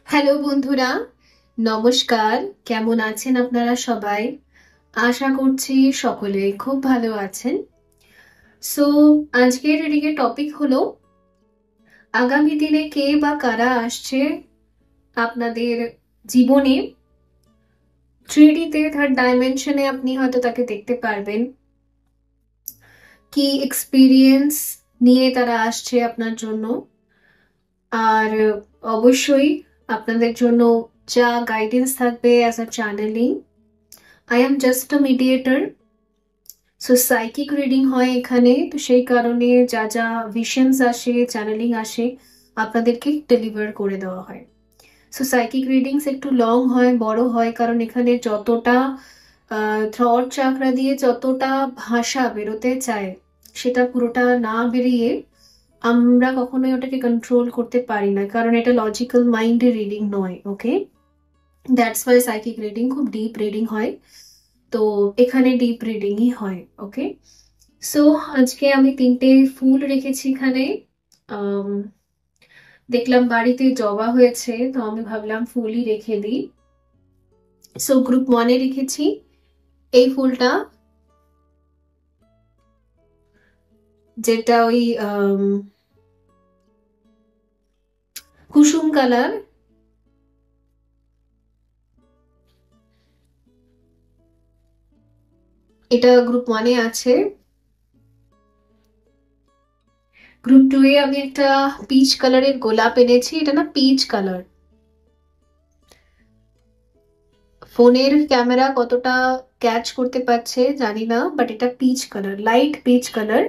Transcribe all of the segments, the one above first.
Hello বন্ধুরা, নমস্কার। কেমন আছেন আপনারা সবাই? আশা করছি সকলে খুব ভালো আছেন। সো আজকের রিডিং এর টপিক হলো আগামী দিনে কে বা কারা আসছে আপনাদের জীবনে। 3D তে, থার্ড ডাইমেনশনে আপনি হয়তো তাকে দেখতে পারবেন। কি এক্সপিরিয়েন্স নিয়ে তারা আসছে আপনার জন্য, আর অবশ্যই আপনাদের জন্য যা গাইডেন্স থাকবে as a channelling. I am just a mediator. So psychic reading হয় এখানে, তো সেই কারণে যা যা ভিশনস আসে, চ্যানেলিং আসে, আপনাদেরকে ডেলিভার করে দেওয়া হয়। সো সাইকিক রিডিংস একটু লং হয়, বড় হয়, কারণ এখানে যতটা থ্রট চাকরা দিয়ে যতটা ভাষা বেরোতে চায় সেটা পুরোটা না বেরিয়ে আমরা কখনোই ওটাকে কন্ট্রোল করতে পারি না, কারণ এটা লজিক্যাল মাইন্ডের রিডিং নয়। ওকে, দ্যাটস ওয়াই সাইকিক রিডিং খুব ডিপ রিডিং হয়। তো এখানে ডিপ রিডিংই হয়। ওকে, সো আজকে আমি 3টে ফুল রেখেছি এখানে। আম, দেখলাম বাড়িতে জবা হয়েছে, তো আমি ভাবলাম ফুলই রেখে দিই। সো গ্রুপ 1-এ রেখেছি এই ফুলটা, যেটা ওই কুসুম কালার। এটা গ্রুপ 1-এ আছে। গ্রুপ 2-এ আমি একটা পিচ কালারের গোলাপ এনেছি। এটা না পিচ কালার, ফোনের ক্যামেরা কতটা ক্যাচ করতে পারছে জানি না, বাট এটা peach colour, light peach colour.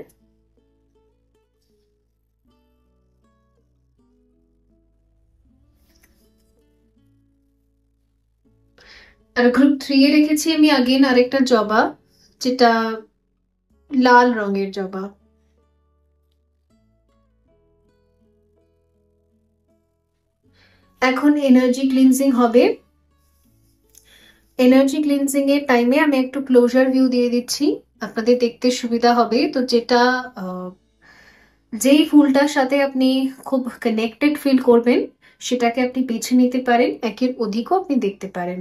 আর গ্রুপ 3-এ রেখেছি আমি আগেন আরেকটা জবা, যেটা লাল রঙের জবা। এখন এনার্জি ক্লিনজিং হবে। এনার্জি ক্লিনজিং এর টাইমে আমি একটু ক্লোজার ভিউ দিয়ে দিচ্ছি, আপনাদের দেখতে সুবিধা হবে। তো যেটা যেই ফুলটার সাথে আপনি খুব কানেক্টেড ফিল করবেন সেটাকে আপনি বেছে নিতে পারেন, একের অধিকও আপনি দেখতে পারেন।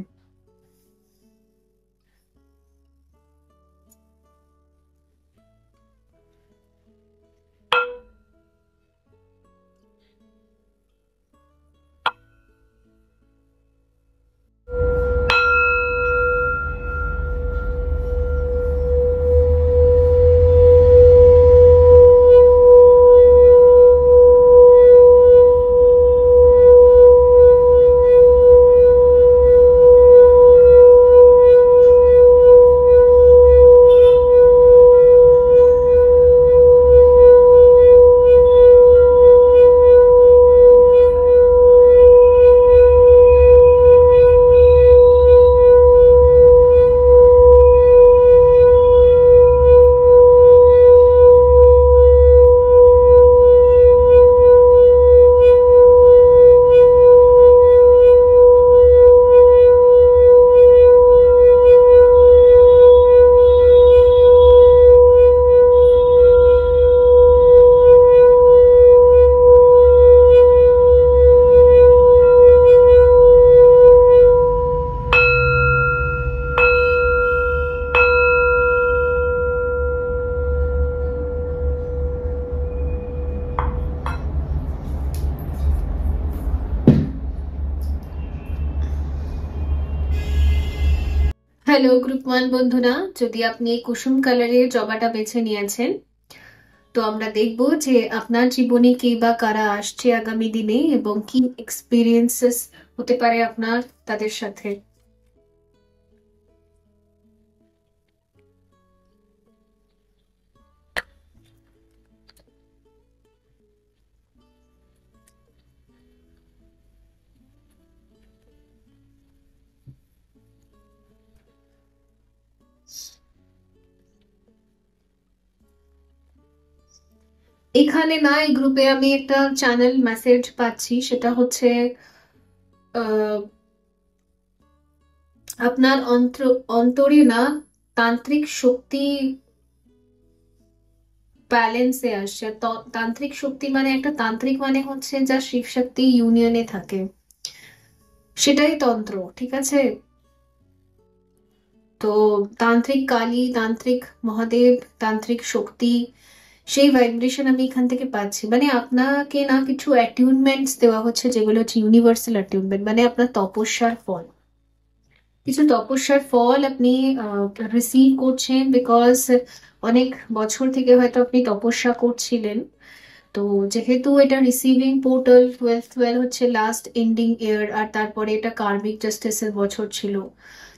হ্যালো গ্রুপ 1 বন্ধুরা, যদি আপনি এই কুসুম কালারের জবাটা বেছে নিয়েছেন, তো আমরা দেখব যে আপনার জীবনে কে বা কারা আসছে আগামী দিনে এবং কি এক্সপিরিয়েন্সেস হতে পারে আপনার তাদের সাথে। এখানে না, এই গ্রুপে আমি একটা চ্যানেল মেসেজ পাচ্ছি, সেটা হচ্ছে আপনার অন্তরে না তান্ত্রিক শক্তি ব্যালেন্সে আসছে। তান্ত্রিক শক্তি মানে, একটা তান্ত্রিক মানে হচ্ছে যা শিব শক্তি ইউনিয়নে থাকে। সেটাই তন্ত্র, ঠিক আছে? তো তান্ত্রিক কালী, তান্ত্রিক মহাদেব, তান্ত্রিক শক্তি, সেই ভাইব্রেশন আমি এখান থেকে পাচ্ছি। মানে আপনাকে না কিছু অ্যাটিউনমেন্টস দেওয়া হচ্ছে, যেগুলো হচ্ছে ইউনিভার্সাল অ্যাটিউনমেন্ট, মানে আপনার তপস্যার ফল। কিছু তপস্যার ফল আপনি রিসিভ করছেন, বিকজ অনেক বছর থেকে হয়তো আপনি তপস্যা করছিলেন। তো যেহেতু এটা রিসিভিং পোর্টাল, 12 হচ্ছে লাস্ট এন্ডিং ইয়ার, আর তারপরে এটা কার্মিক জাস্টিসের বছর ছিল।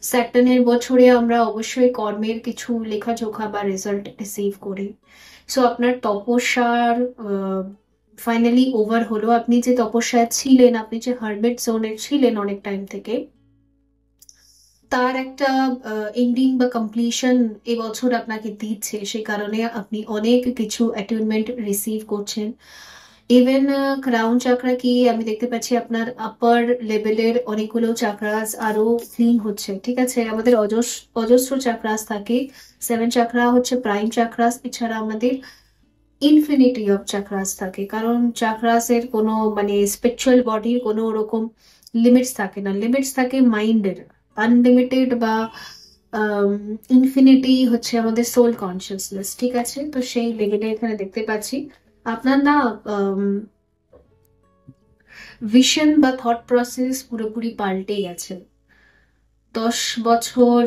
স্যাটার্নের বছরে আমরা অবশ্যই কর্মের কিছু লেখাজোখা বা রেজাল্ট রিসিভ করি। সো আপনার তপস্যার ফাইনালি ওভার হলো। আপনি যে তপস্যায় ছিলেন, আপনি যে হার্বেট জোনে ছিলেন অনেক টাইম থেকে, তার একটা এন্ডিং বা কমপ্লিশন এবছর আপনাকে দিচ্ছে। সেই কারণে আপনি অনেক কিছু অ্যাটেনমেন্ট রিসিভ করছেন। ইভেন ক্রাউন চাকরা কি আমি দেখতে পাচ্ছি, আপনার আপার লেভেলের অনেকগুলো চাকরাস আরো ক্লিন হচ্ছে, ঠিক আছে? আমাদের অজস্র চাকরাস থাকে। 7 চাকরা হচ্ছে প্রাইম চাকরাস, এছাড়া আমাদের ইনফিনিটি অফ চাকরাস থাকে। কারণ চাকরাসের কোনো মানে স্পিরিচুয়াল বডির কোনো ওরকম লিমিটস থাকে না, লিমিটস থাকে মাইন্ডের। আনলিমিটেড বা ইনফিনিটি হচ্ছে আমাদের সোল কনসিয়াসনেস, ঠিক আছে? তো সেই লেভেলে এখানে দেখতে পাচ্ছি আপনার না ভিশন বা থট প্রসেস পুরোপুরি পাল্টে গেছে। 10 বছর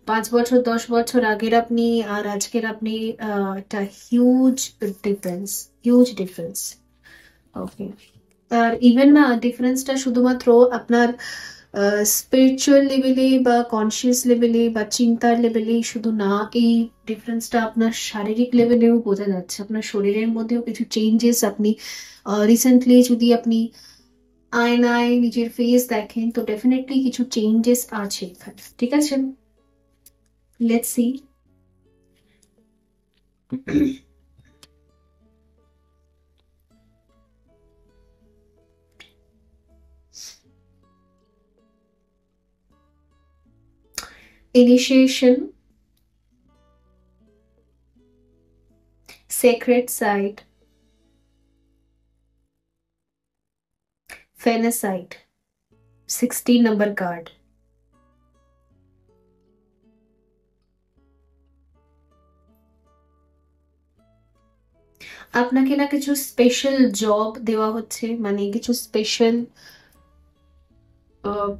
5 বছর 10 বছর আগের আপনি আর আজকের আপনি, একটা হিউজ ডিফারেন্স, হিউজ ডিফারেন্স। ওকে। আর ইভেন না ডিফারেন্সটা শুধুমাত্র আপনার স্পিরিচুয়াল লেভেলে বা কনসিয়াস লেভেলে বা চিন্তার লেভেলেই শুধু না, এই ডিফারেন্সটা আপনার শারীরিক লেভেলেও বোঝা যাচ্ছে। আপনার শরীরের মধ্যেও কিছু চেঞ্জেস আপনি রিসেন্টলি যদি আপনি আয়নায় নিজের ফেস দেখেন, তো ডেফিনেটলি কিছু চেঞ্জেস আছে এখানে, ঠিক আছে? Let's see. Initiation, sacred site, Phenacite, 16 number card. আপনাকে না কিছু স্পেশাল জব দেওয়া হচ্ছে, মানে কিছু স্পেশাল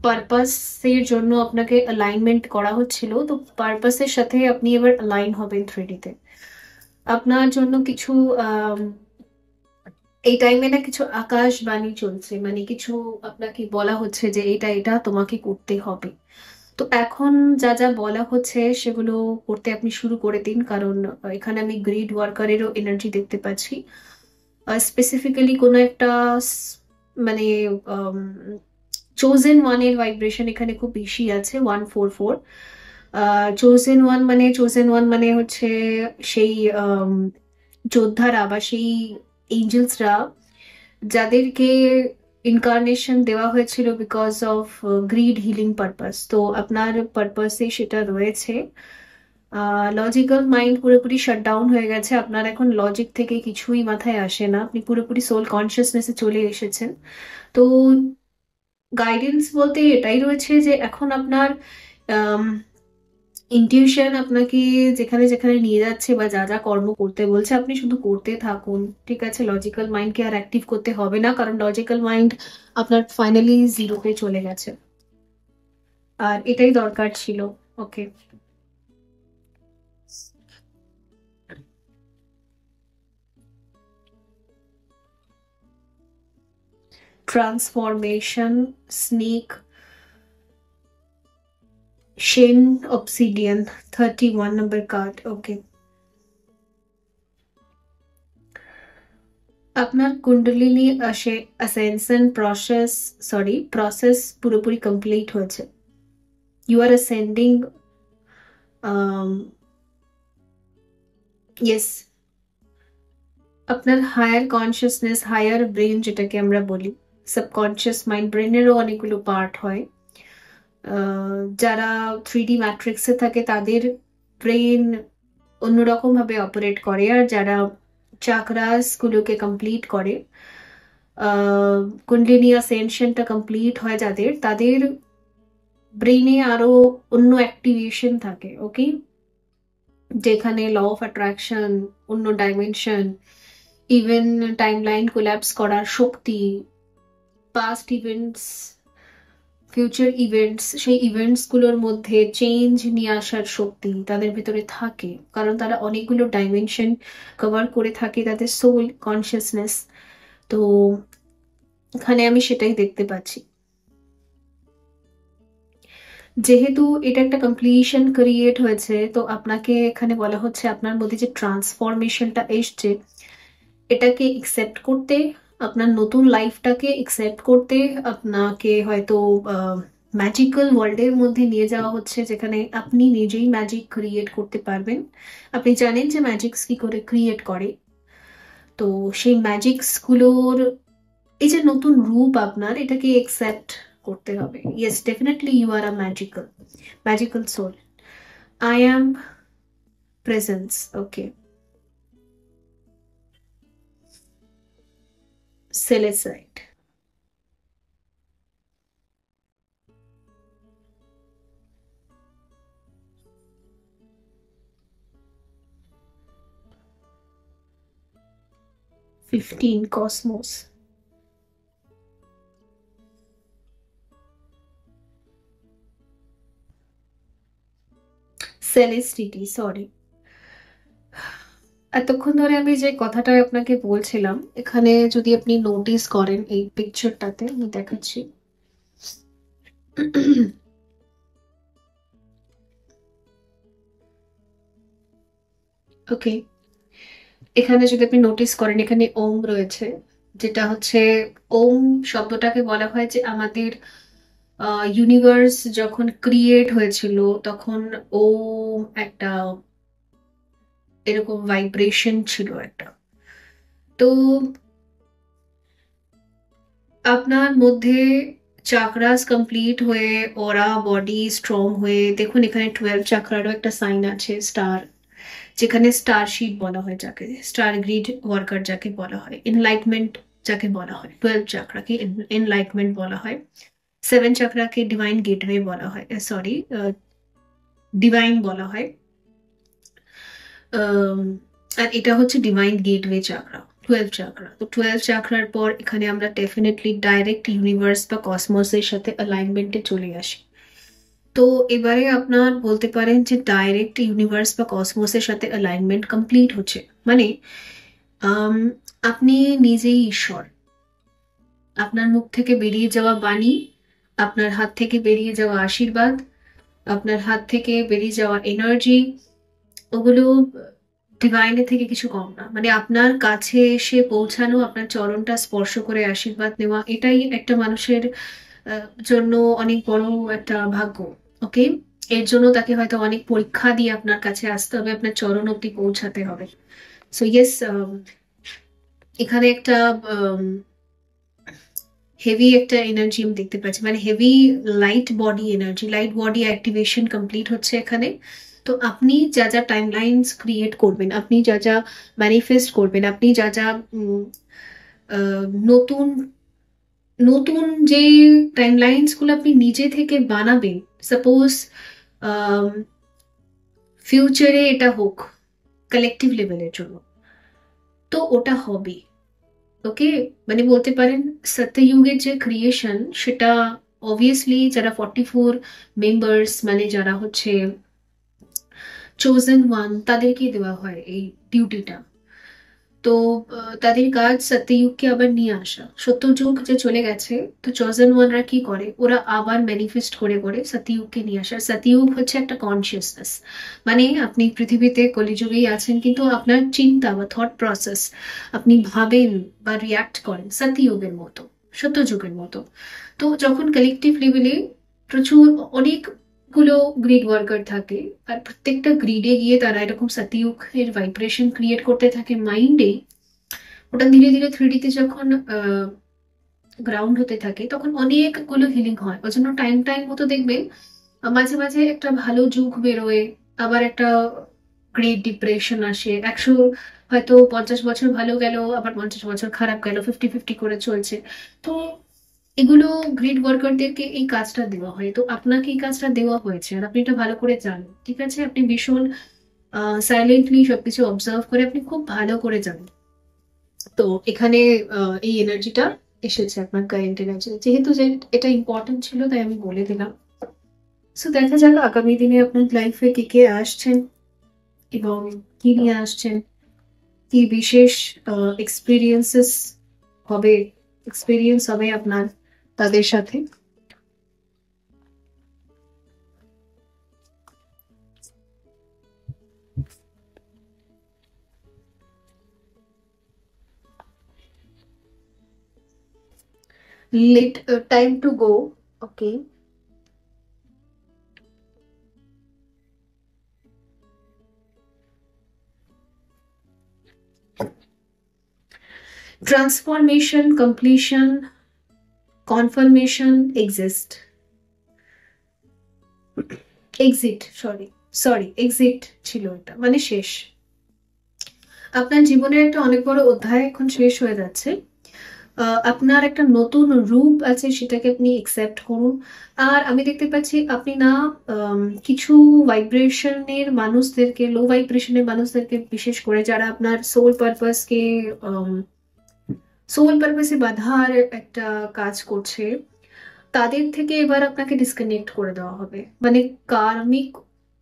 পারপাসের জন্য আপনাকে অ্যালাইনমেন্ট করা হচ্ছিল। তো পারপাসের সাথে আপনি এবার অ্যালাইন হবেন 3D-তে। আপনার জন্য কিছু এই টাইমে না কিছু আকাশবাণী চলছে, মানে কিছু আপনাকে বলা হচ্ছে যে এটা এটা তোমাকে করতে হবে। তো এখন যা যা বলা হচ্ছে সেগুলো করতে আপনি শুরু করে দিন, কারণ এখানে আমি গ্রিড ওয়ার্কারেরও এনার্জি দেখতে পাচ্ছি। স্পেসিফিক্যালি কোনো একটা মানে চোজেন ওয়ানের ভাইব্রেশন এখানে খুব বেশি আছে, 144। চোজেন ওয়ান মানে হচ্ছে সেই যোদ্ধারা বা সেই এঞ্জেলসরা যাদেরকে ইনকার্নেশন দেওয়া হয়েছিল because of grid healing purpose. তো আপনার পারপাসে সেটা রয়েছে। লজিক্যাল মাইন্ড পুরোপুরি শাটডাউন হয়ে গেছে, আপনার এখন লজিক থেকে কিছুই মাথায় আসে না, আপনি পুরোপুরি সোল কনসিয়াসনেসে চলে এসেছেন। তো গাইডেন্স বলতে এটাই রয়েছে যে এখন আপনার ইনটিউশন আপনাকে যেখানে যেখানে নিয়ে যাচ্ছে বা যা যা কর্ম করতে বলছে আপনি শুধু করতে থাকুন, ঠিক আছে? লজিক্যাল মাইন্ডকে আর অ্যাক্টিভ করতে হবে না, কারণ লজিক্যাল মাইন্ড আপনার ফাইনালি জিরোতে চলে গেছে, আর এটাই দরকার ছিল। Okay. Transformation, snake, Shen, obsidian, 31 নম্বর কার্ড। ওকে। আপনার কুণ্ডলিনী অ্যাসেনশন প্রসেস পুরোপুরি কমপ্লিট হয়েছে। You are ascending. ইয়েস, আপনার হায়ার কনসিয়াসনেস, হায়ার ব্রেন যেটাকে আমরা বলি, সাবকনসিয়াস মাইন্ড, ব্রেনেরও অনেকগুলো পার্ট হয়। যারা 3D ম্যাট্রিক্সে থাকে তাদের ব্রেন অন্যরকম ভাবে অপারেট করে, আর যারা চাকরাস গুলোকে কমপ্লিট করে কুন্ডলিনী অ্যাসেনশনটা কমপ্লিট হয় যাদের, তাদের ব্রেনে আরো অন্য অ্যাক্টিভেশন থাকে। ওকে, যেখানে ল অফ অ্যাট্রাকশন, অন্য ডাইমেনশন, ইভেন টাইমলাইন কোল্যাপস করার শক্তি, পাস্ট ইভেন্টস, ফিউচার ইভেন্টস, সেই ইভেন্টস গুলোর মধ্যে চেঞ্জ নিয়ে আসার শক্তি তাদের ভিতরে থাকে, কারণ তারা অনেকগুলো ডাইমেনশন কভার করে থাকে, তাদের সোল কনসিয়াসনেস। তো এখানে আমি সেটাই দেখতে পাচ্ছি। যেহেতু এটা একটা কমপ্লিশন ক্রিয়েট হয়েছে, তো আপনাকে এখানে বলা হচ্ছে আপনার মধ্যে যে ট্রান্সফরমেশনটা এসছে, এটাকে একসেপ্ট করতে, আপনার নতুন লাইফটাকে একসেপ্ট করতে আপনাকে হয়তো ম্যাজিক্যাল ওয়ার্ল্ডের মধ্যে নিয়ে যাওয়া হচ্ছে, যেখানে আপনি নিজেই ম্যাজিক ক্রিয়েট করতে পারবেন। আপনি জানেন যে ম্যাজিক্স কি করে ক্রিয়েট করে, তো সেই ম্যাজিক্স গুলোর এই যে নতুন রূপ আপনার, এটাকে একসেপ্ট করতে হবে। Yes, definitely you are a magical soul. I am presence. Okay, সেলেসাইড। 15 কসমোস। সেলেস্টিটি, সরি। এতক্ষণ ধরে আমি যে কথাটা আপনাকে বলছিলাম, এখানে যদি আপনি নোটিস করেন এই পিকচারটাতে আমি দেখাচ্ছি। ওকে, এখানে যদি আপনি নোটিস করেন, এখানে ওম রয়েছে, যেটা হচ্ছে ওম শব্দটাকে বলা হয় যে আমাদের ইউনিভার্স যখন ক্রিয়েট হয়েছিল, তখন ওম একটা এরকম ভাইব্রেশন ছিল একটা। তো আপনার মধ্যে চাকরাস কমপ্লিট হয়ে, ওরা বডি স্ট্রং হয়ে, দেখুন এখানে 12 চাকরারও একটা সাইন আছে, স্টার, যেখানে স্টার শিট বলা হয়, যাকে স্টার গ্রিড ওয়ার্কার যাকে বলা হয়, এনলাইটমেন্ট যাকে বলা হয়, 12 চাকরাকে এনলাইটমেন্ট বলা হয়, 7 চাকরাকে ডিভাইন গেটওয়ে বলা হয়, সরি ডিভাইন বলা হয়। আর এটা হচ্ছে ডিভাইন গেটওয়ে চাকরা, 12 চাকরা। তো 12 চাকরার পর এখানে আমরা ডেফিনেটলি ডাইরেক্ট ইউনিভার্স বা কসমোসের সাথে অ্যালাইনমেন্টে চলে আসি। তো এবারে আপনার বলতে পারেন যে ডাইরেক্ট ইউনিভার্স বা কসমোসের সাথে অ্যালাইনমেন্ট কমপ্লিট হচ্ছে, মানে আপনি নিজেই ঈশ্বর। আপনার মুখ থেকে বেরিয়ে যাওয়া বাণী, আপনার হাত থেকে বেরিয়ে যাওয়া আশীর্বাদ, আপনার হাত থেকে বেরিয়ে যাওয়া এনার্জি, ওগুলো ডিভাইনের থেকে কিছু কম না। মানে আপনার কাছে এসে পৌঁছানো, আপনার চরণটা স্পর্শ করে আশীর্বাদ নেওয়া, এটাই একটা মানুষের জন্য অনেক বড় একটা ভাগ্য। ওকে, এর জন্য তাকে হয়তো অনেক পরীক্ষা দিয়ে আপনার কাছে আসতে হবে, আপনার চরণ অব্দি পৌঁছাতে হবে। সো ইয়েস, এখানে একটা হেভি একটা এনার্জি আমি দেখতে পাচ্ছি, মানে heavy light body energy, light body activation complete হচ্ছে এখানে। তো আপনি যা যা টাইমলাইন্স ক্রিয়েট করবেন, আপনি যা যা ম্যানিফেস্ট করবেন, আপনি যা যা নতুন নতুন যে টাইমলাইন্স গুলো আপনি নিজে থেকে বানাবেন, সাপোজ ফিউচারে এটা হোক কালেকটিভ লেভেলের জন্য, তো ওটা হবে। ওকে, মানে বলতে পারেন সত্যযুগের যে ক্রিয়েশন, সেটা অবভিয়াসলি যারা 44 মেম্বার্স, মানে যারা হচ্ছে চোজেন ওয়ান, তাদেরকে দেওয়া হয় এই ডিউটিটা। তো তাদের কাজ সত্যযুগকে আবার নিয়ে আসা। সত্যযুগ যে চলে গেছে, তো চোজেন ওয়ানরা কি করে, ওরা আবার ম্যানিফেস্ট করে করে সত্যযুগকে নিয়ে আসা। সত্যযুগ হচ্ছে একটা কনসিয়াসনেস, মানে আপনি পৃথিবীতে কলিযুগেই আছেন, কিন্তু আপনার চিন্তা বা থট প্রসেস, আপনি ভাবেন বা রিয়াক্ট করেন সত্যযুগের মতো, সত্যযুগের মতো। তো যখন কালেকটিভ লেভেলে প্রচুর অনেকগুলো গ্রিড ওয়ার্কার থাকে, আর প্রত্যেকটা গ্রিডে গিয়ে তারা এরকম সত্যযুগের ভাইব্রেশন ক্রিয়েট করতে থাকে মাইন্ডে, ওটা ধীরে ধীরে 3D-তে যখন গ্রাউন্ড হতে থাকে, তখন অনেকগুলো হিলিং হয়। ওই জন্য টাইম টাইম মতো দেখবেন মাঝে মাঝে একটা ভালো যুগ বেরোয়, আবার একটা গ্রেট ডিপ্রেশন আসে, 100 হয়তো 50 বছর ভালো গেল, আবার 50 বছর খারাপ গেল, 50-50 করে চলছে। তো এগুলো গ্রিড ওয়ার্কারদেরকে এই কাজটা দেওয়া হয়, তো আপনাকে এই কাজটা দেওয়া হয়েছে আর আপনি এটা ভালো করে জানেন, ঠিক আছে? আপনি ভীষণ সাইলেন্টলি সবকিছু অবজার্ভ করে আপনি খুব ভালো করে জানেন। তো এখানে এই এনার্জিটা এসেছে, আপনার কারেন্ট এনার্জি, যেহেতু যে এটা ইম্পর্টেন্ট ছিল তাই আমি বলে দিলাম। সো দেখা যাক আগামী দিনে আপনার লাইফে কে কে আসছেন এবং কি নিয়ে আসছেন, কি বিশেষ এক্সপিরিয়েন্সেস হবে, এক্সপিরিয়েন্স হবে আপনার তাদের সাথে। Let time to go. Okay, transformation, completion, confirmation, exist, exit, sorry exit ছিল এটা, মানে শেষ। আপনার জীবনের একটা অনেক বড় অধ্যায় এখন শেষ হয়ে যাচ্ছে। আপনার একটা নতুন রূপ আছে, সেটাকে আপনি একসেপ্ট করুন। আর আমি দেখতে পাচ্ছি আপনি না কিছু ভাইব্রেশনের মানুষদেরকে, লো ভাইব্রেশনের মানুষদেরকে, বিশেষ করে যারা আপনার সোল পারপাসে বাধার একটা কাজ করছে, তাদের থেকে এবার আপনাকে ডিসকানেক্ট করে দেওয়া হবে। মানে কার্মিক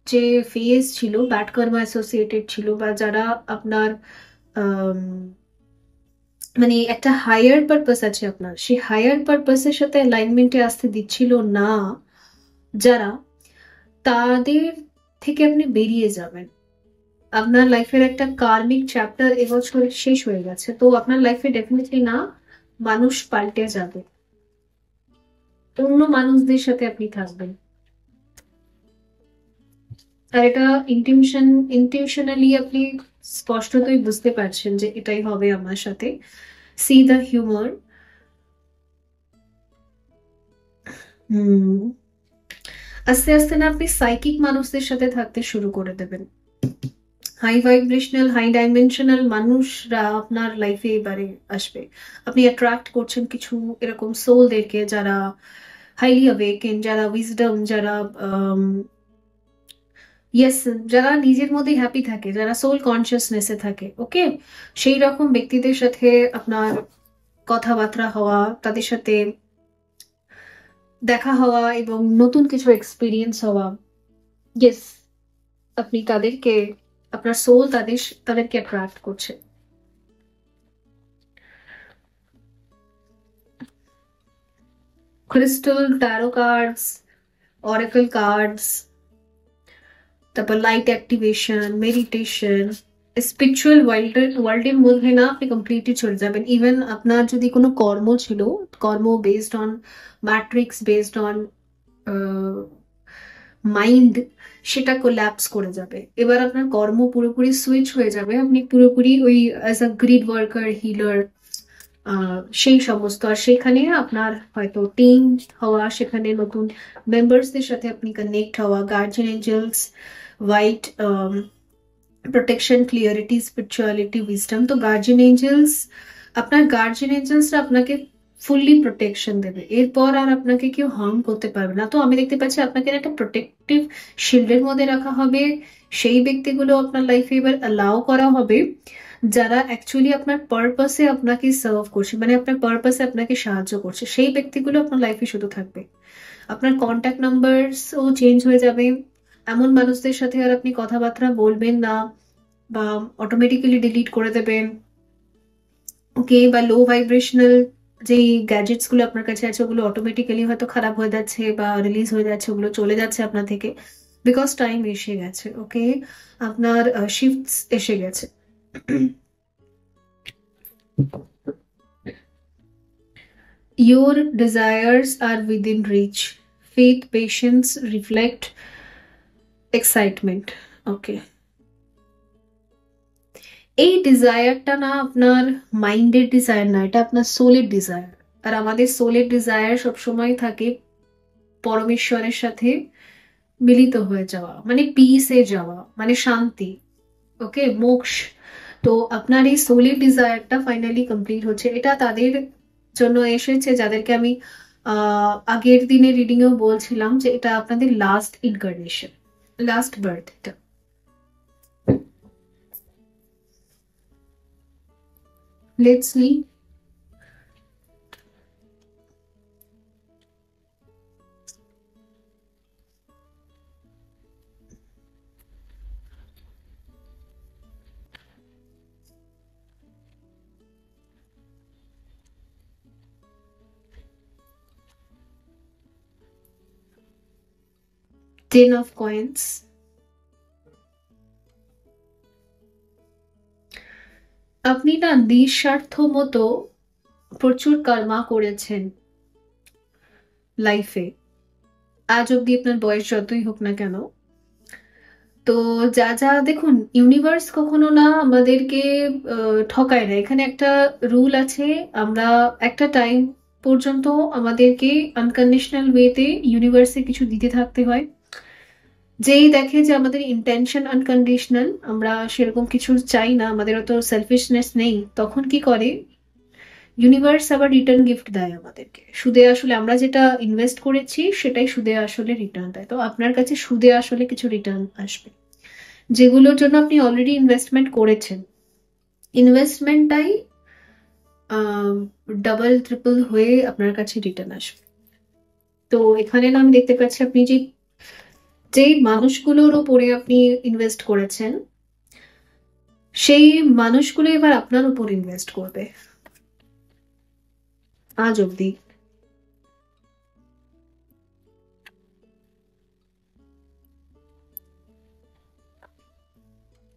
যে ফেজ ছিল, ব্যাড কর্মা অ্যাসোসিয়েটেড ছিল, বা যারা আপনার আম, মানে একটা হায়ার পারপাস আছে আপনার, সেই হায়ার পারপাসের সাথে অ্যালাইনমেন্টে আসতে দিচ্ছিল না যারা, তাদের থেকে আপনি বেরিয়ে যাবেন। আপনার লাইফের একটা কার্মিক চ্যাপ্টার এবছর শেষ হয়ে গেছে, তো আপনার লাইফে ডেফিনেটলি না, মানুষ পাল্টে যাবে, অন্য মানুষদের সাথে আপনি থাকবেন। আর এটা ইনটিউশনালি আপনি স্পষ্টতই বুঝতে পারছেন যে এটাই হবে আমার সাথে। C the humour. আস্তে আস্তে না আপনি সাইকিক মানুষদের সাথে থাকতে শুরু করে দেবেন। হাই ভাইব্রেশনাল, হাই ডাইমেনশনাল মানুষরা আপনার লাইফে এবারে আসবে। আপনি অ্যাট্রাক্ট করছেন কিছু এরকম সোলদেরকে, যারা হাইলি অ্যাওয়েকেন, যারা উইজডম, যারা ইয়েস, যারা নিজের মধ্যে হ্যাপি থাকে, যারা সোল কনসিয়াসনেসে থাকে। ওকে, সেই রকম ব্যক্তিদের সাথে আপনার কথাবার্তা হওয়া, তাদের সাথে দেখা হওয়া এবং নতুন কিছু এক্সপিরিয়েন্স হওয়া। ইয়েস, আপনি তাদেরকে, আপনার সোল তাদেরকে অ্যাট্রাক্ট করছে। Crystal, taro cards, oracle cards, তারপর লাইট অ্যাক্টিভেশন, মেডিটেশন, স্পিরিচুয়াল ওয়ার্ল্ডের মধ্যে না আপনি কমপ্লিটলি চলে যাবেন। ইভেন আপনার যদি কোনো কর্ম ছিল, কর্ম based on matrix, based on mind, সেটা কোল্যাপস করে যাবে। এবার আপনার কর্ম পুরোপুরি সুইচ হয়ে যাবে, আপনি পুরোপুরি ওই as a grid worker, healer, সেই সমস্ত। আর সেখানে আপনার হয়তো টিম হওয়া, সেখানে নতুন মেম্বার্সদের সাথে আপনি কানেক্ট হওয়া, guardian angels, white protection, clarity, spirituality, wisdom. তো আপনার গার্জিয়ান এঞ্জেলসরা আপনাকে ফুললি প্রোটেকশন দেবে, এরপর আর আপনাকে কেউ হার্ম করতে পারবে না। তো আমি দেখতে পাচ্ছি আপনাকে একটা প্রোটেক্টিভ শিল্ডের মধ্যে রাখা হবে। সেই ব্যক্তিগুলো আপনার লাইফে এবার অ্যালাউ করা হবে যারা অ্যাকচুয়ালি আপনার পারপাসে আপনাকে সার্ভ করছে, মানে আপনার পারপাসে আপনাকে সাহায্য করছে, সেই ব্যক্তিগুলো আপনার লাইফে শুধু থাকবে। আপনার কন্ট্যাক্ট নাম্বারসও চেঞ্জ হয়ে যাবে, এমন মানুষদের সাথে আর আপনি কথাবার্তা বলবেন না, বা অটোমেটিক্যালি ডিলিট করে দেবেন। ওকে, বা লো ভাইব্রেশনাল যেই গ্যাজেটস গুলো আপনার কাছে আছে, ওগুলো অটোমেটিক্যালি হয়তো খারাপ হয়ে যাচ্ছে বা রিলিজ হয়ে যাচ্ছে, ওগুলো চলে যাচ্ছে আপনার থেকে, বিকজ টাইম এসে গেছে। ওকে, আপনার শিফটস এসে গেছে। Your desires are within reach. Faith, patience, reflect, excitement. Okay. এই ডিজায়ারটা না আপনার মাইন্ডের ডিজায়ার না, এটা আপনার সোলের ডিজায়ার। আর আমাদের সোলের ডিজায়ার সবসময় থাকে পরমেশ্বরের সাথে মিলিত হয়ে যাওয়া, মানে পিসে যাওয়া, মানে শান্তি। ওকে, মোক্ষ। তো আপনার এই সোলের ডিজায়ারটা ফাইনালি কমপ্লিট হচ্ছে। এটা তাদের জন্য এসেছে যাদেরকে আমি আগের দিনের রিডিং এও বলছিলাম যে এটা আপনাদের লাস্ট ইনকার্নেশন, লাস্ট বার্থ। এটা let's see. Ten of coins. আপনি না নিঃস্বার্থ মতো প্রচুর কর্মা করেছেন লাইফে, আজ অব্দি আপনার বয়স যতই হোক না কেন। তো যা যা দেখুন, ইউনিভার্স কখনো না আমাদেরকে ঠকায় না। এখানে একটা রুল আছে, আমরা একটা টাইম পর্যন্ত আমাদেরকে আনকন্ডিশনাল ওয়েতে ইউনিভার্সে কিছু দিতে থাকতে হয়। যেই দেখে যে আমাদের ইন্টেনশন আনকন্ডিশনাল, আমরা সেরকম কিছু চাই না, আমাদের অত সেলফিশনেস নেই, তখন কি করে ইউনিভার্স আবার রিটার্ন গিফট দেয় আমাদেরকে। সুদে আসলে আমরা যেটা ইনভেস্ট করেছি সেটাই সুদে আসলে রিটার্ন দেয়। তো আপনার কাছে সুদে আসলে কিছু রিটার্ন আসবে, যেগুলোর জন্য আপনি অলরেডি ইনভেস্টমেন্ট করেছেন। ইনভেস্টমেন্টটাই ডাবল ট্রিপল হয়ে আপনার কাছে রিটার্ন আসবে। তো এখানে না আমি দেখতে পাচ্ছি আপনি যেই মানুষগুলোর উপরে আপনি ইনভেস্ট করেছেন, সেই মানুষগুলো এবার আপনার উপর ইনভেস্ট করবে আজ অব্দি।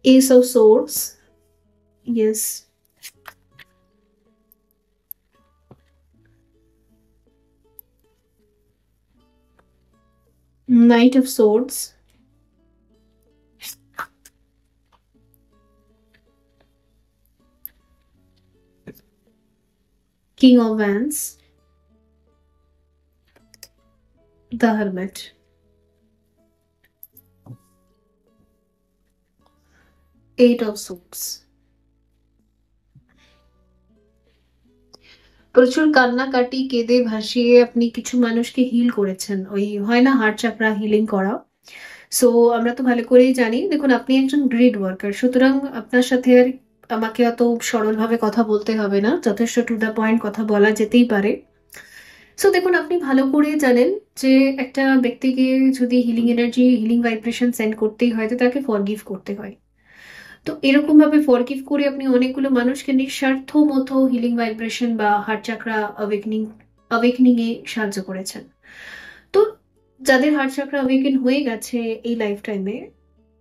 S of swords, yes. Knight of Swords, King of Wands, the Hermit, Eight of Swords। প্রচুর কান্নাকাটি কেঁদে ভাসিয়ে আপনি কিছু মানুষকে হিল করেছেন। ওই হয় না হার্ট চাকরা হিলিং করা। সো আমরা তো ভালো করেই জানি, দেখুন আপনি একজন গ্রিড ওয়ার্কার, সুতরাং আপনার সাথে আর আমাকে অত সরলভাবে কথা বলতে হবে না, যথেষ্ট টু দ্য পয়েন্ট কথা বলা যেতেই পারে। সো দেখুন, আপনি ভালো করে জানেন যে একটা ব্যক্তিকে যদি healing energy, healing vibration send করতেই হয় তো তাকে ফরগিভ করতে হয়। তো এরকম ভাবে ফরগিভ করে আপনি অনেকগুলো মানুষকে নিঃস্বার্থ মতো হিলিং ভাইব্রেশন বা হার্ট চাকরা অ্যাওয়েকনিং এ সাহায্য করেছেন। তো যাদের হার্ট চাকরা অ্যাওয়েকেন হয়ে গেছে এই লাইফ টাইমে,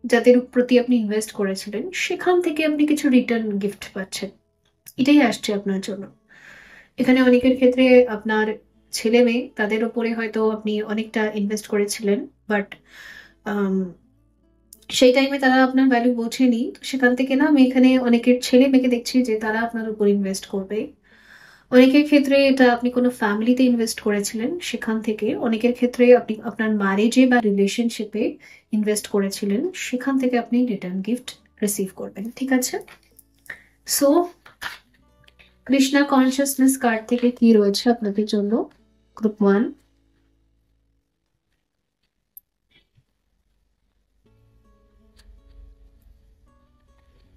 যাদের প্রতি আপনি ইনভেস্ট করেছিলেন, সেখান থেকে আপনি কিছু রিটার্ন গিফট পাচ্ছেন। এটাই আসছে আপনার জন্য। এখানে অনেকের ক্ষেত্রে আপনার ছেলে মেয়ে, তাদের উপরে হয়তো আপনি অনেকটা ইনভেস্ট করেছিলেন, বাট সেই টাইমে তারা আপনার ভ্যালু বোঝেনি। তো সেখান থেকে না আমি এখানে অনেকের ছেলে মেয়েকে দেখছি যে তারা আপনার উপর ইনভেস্ট করবে। অনেকের ক্ষেত্রে এটা আপনি কোনো ফ্যামিলিতে ইনভেস্ট করেছিলেন, সেখান থেকে। অনেকের ক্ষেত্রে আপনি আপনার ম্যারেজে বা রিলেশনশিপে ইনভেস্ট করেছিলেন, সেখান থেকে আপনি রিটার্ন গিফট রিসিভ করবেন। ঠিক আছে, সো কৃষ্ণা কনসিয়াসনেস কার্ড থেকে কি রয়েছে আপনাদের জন্য? গ্রুপ 1,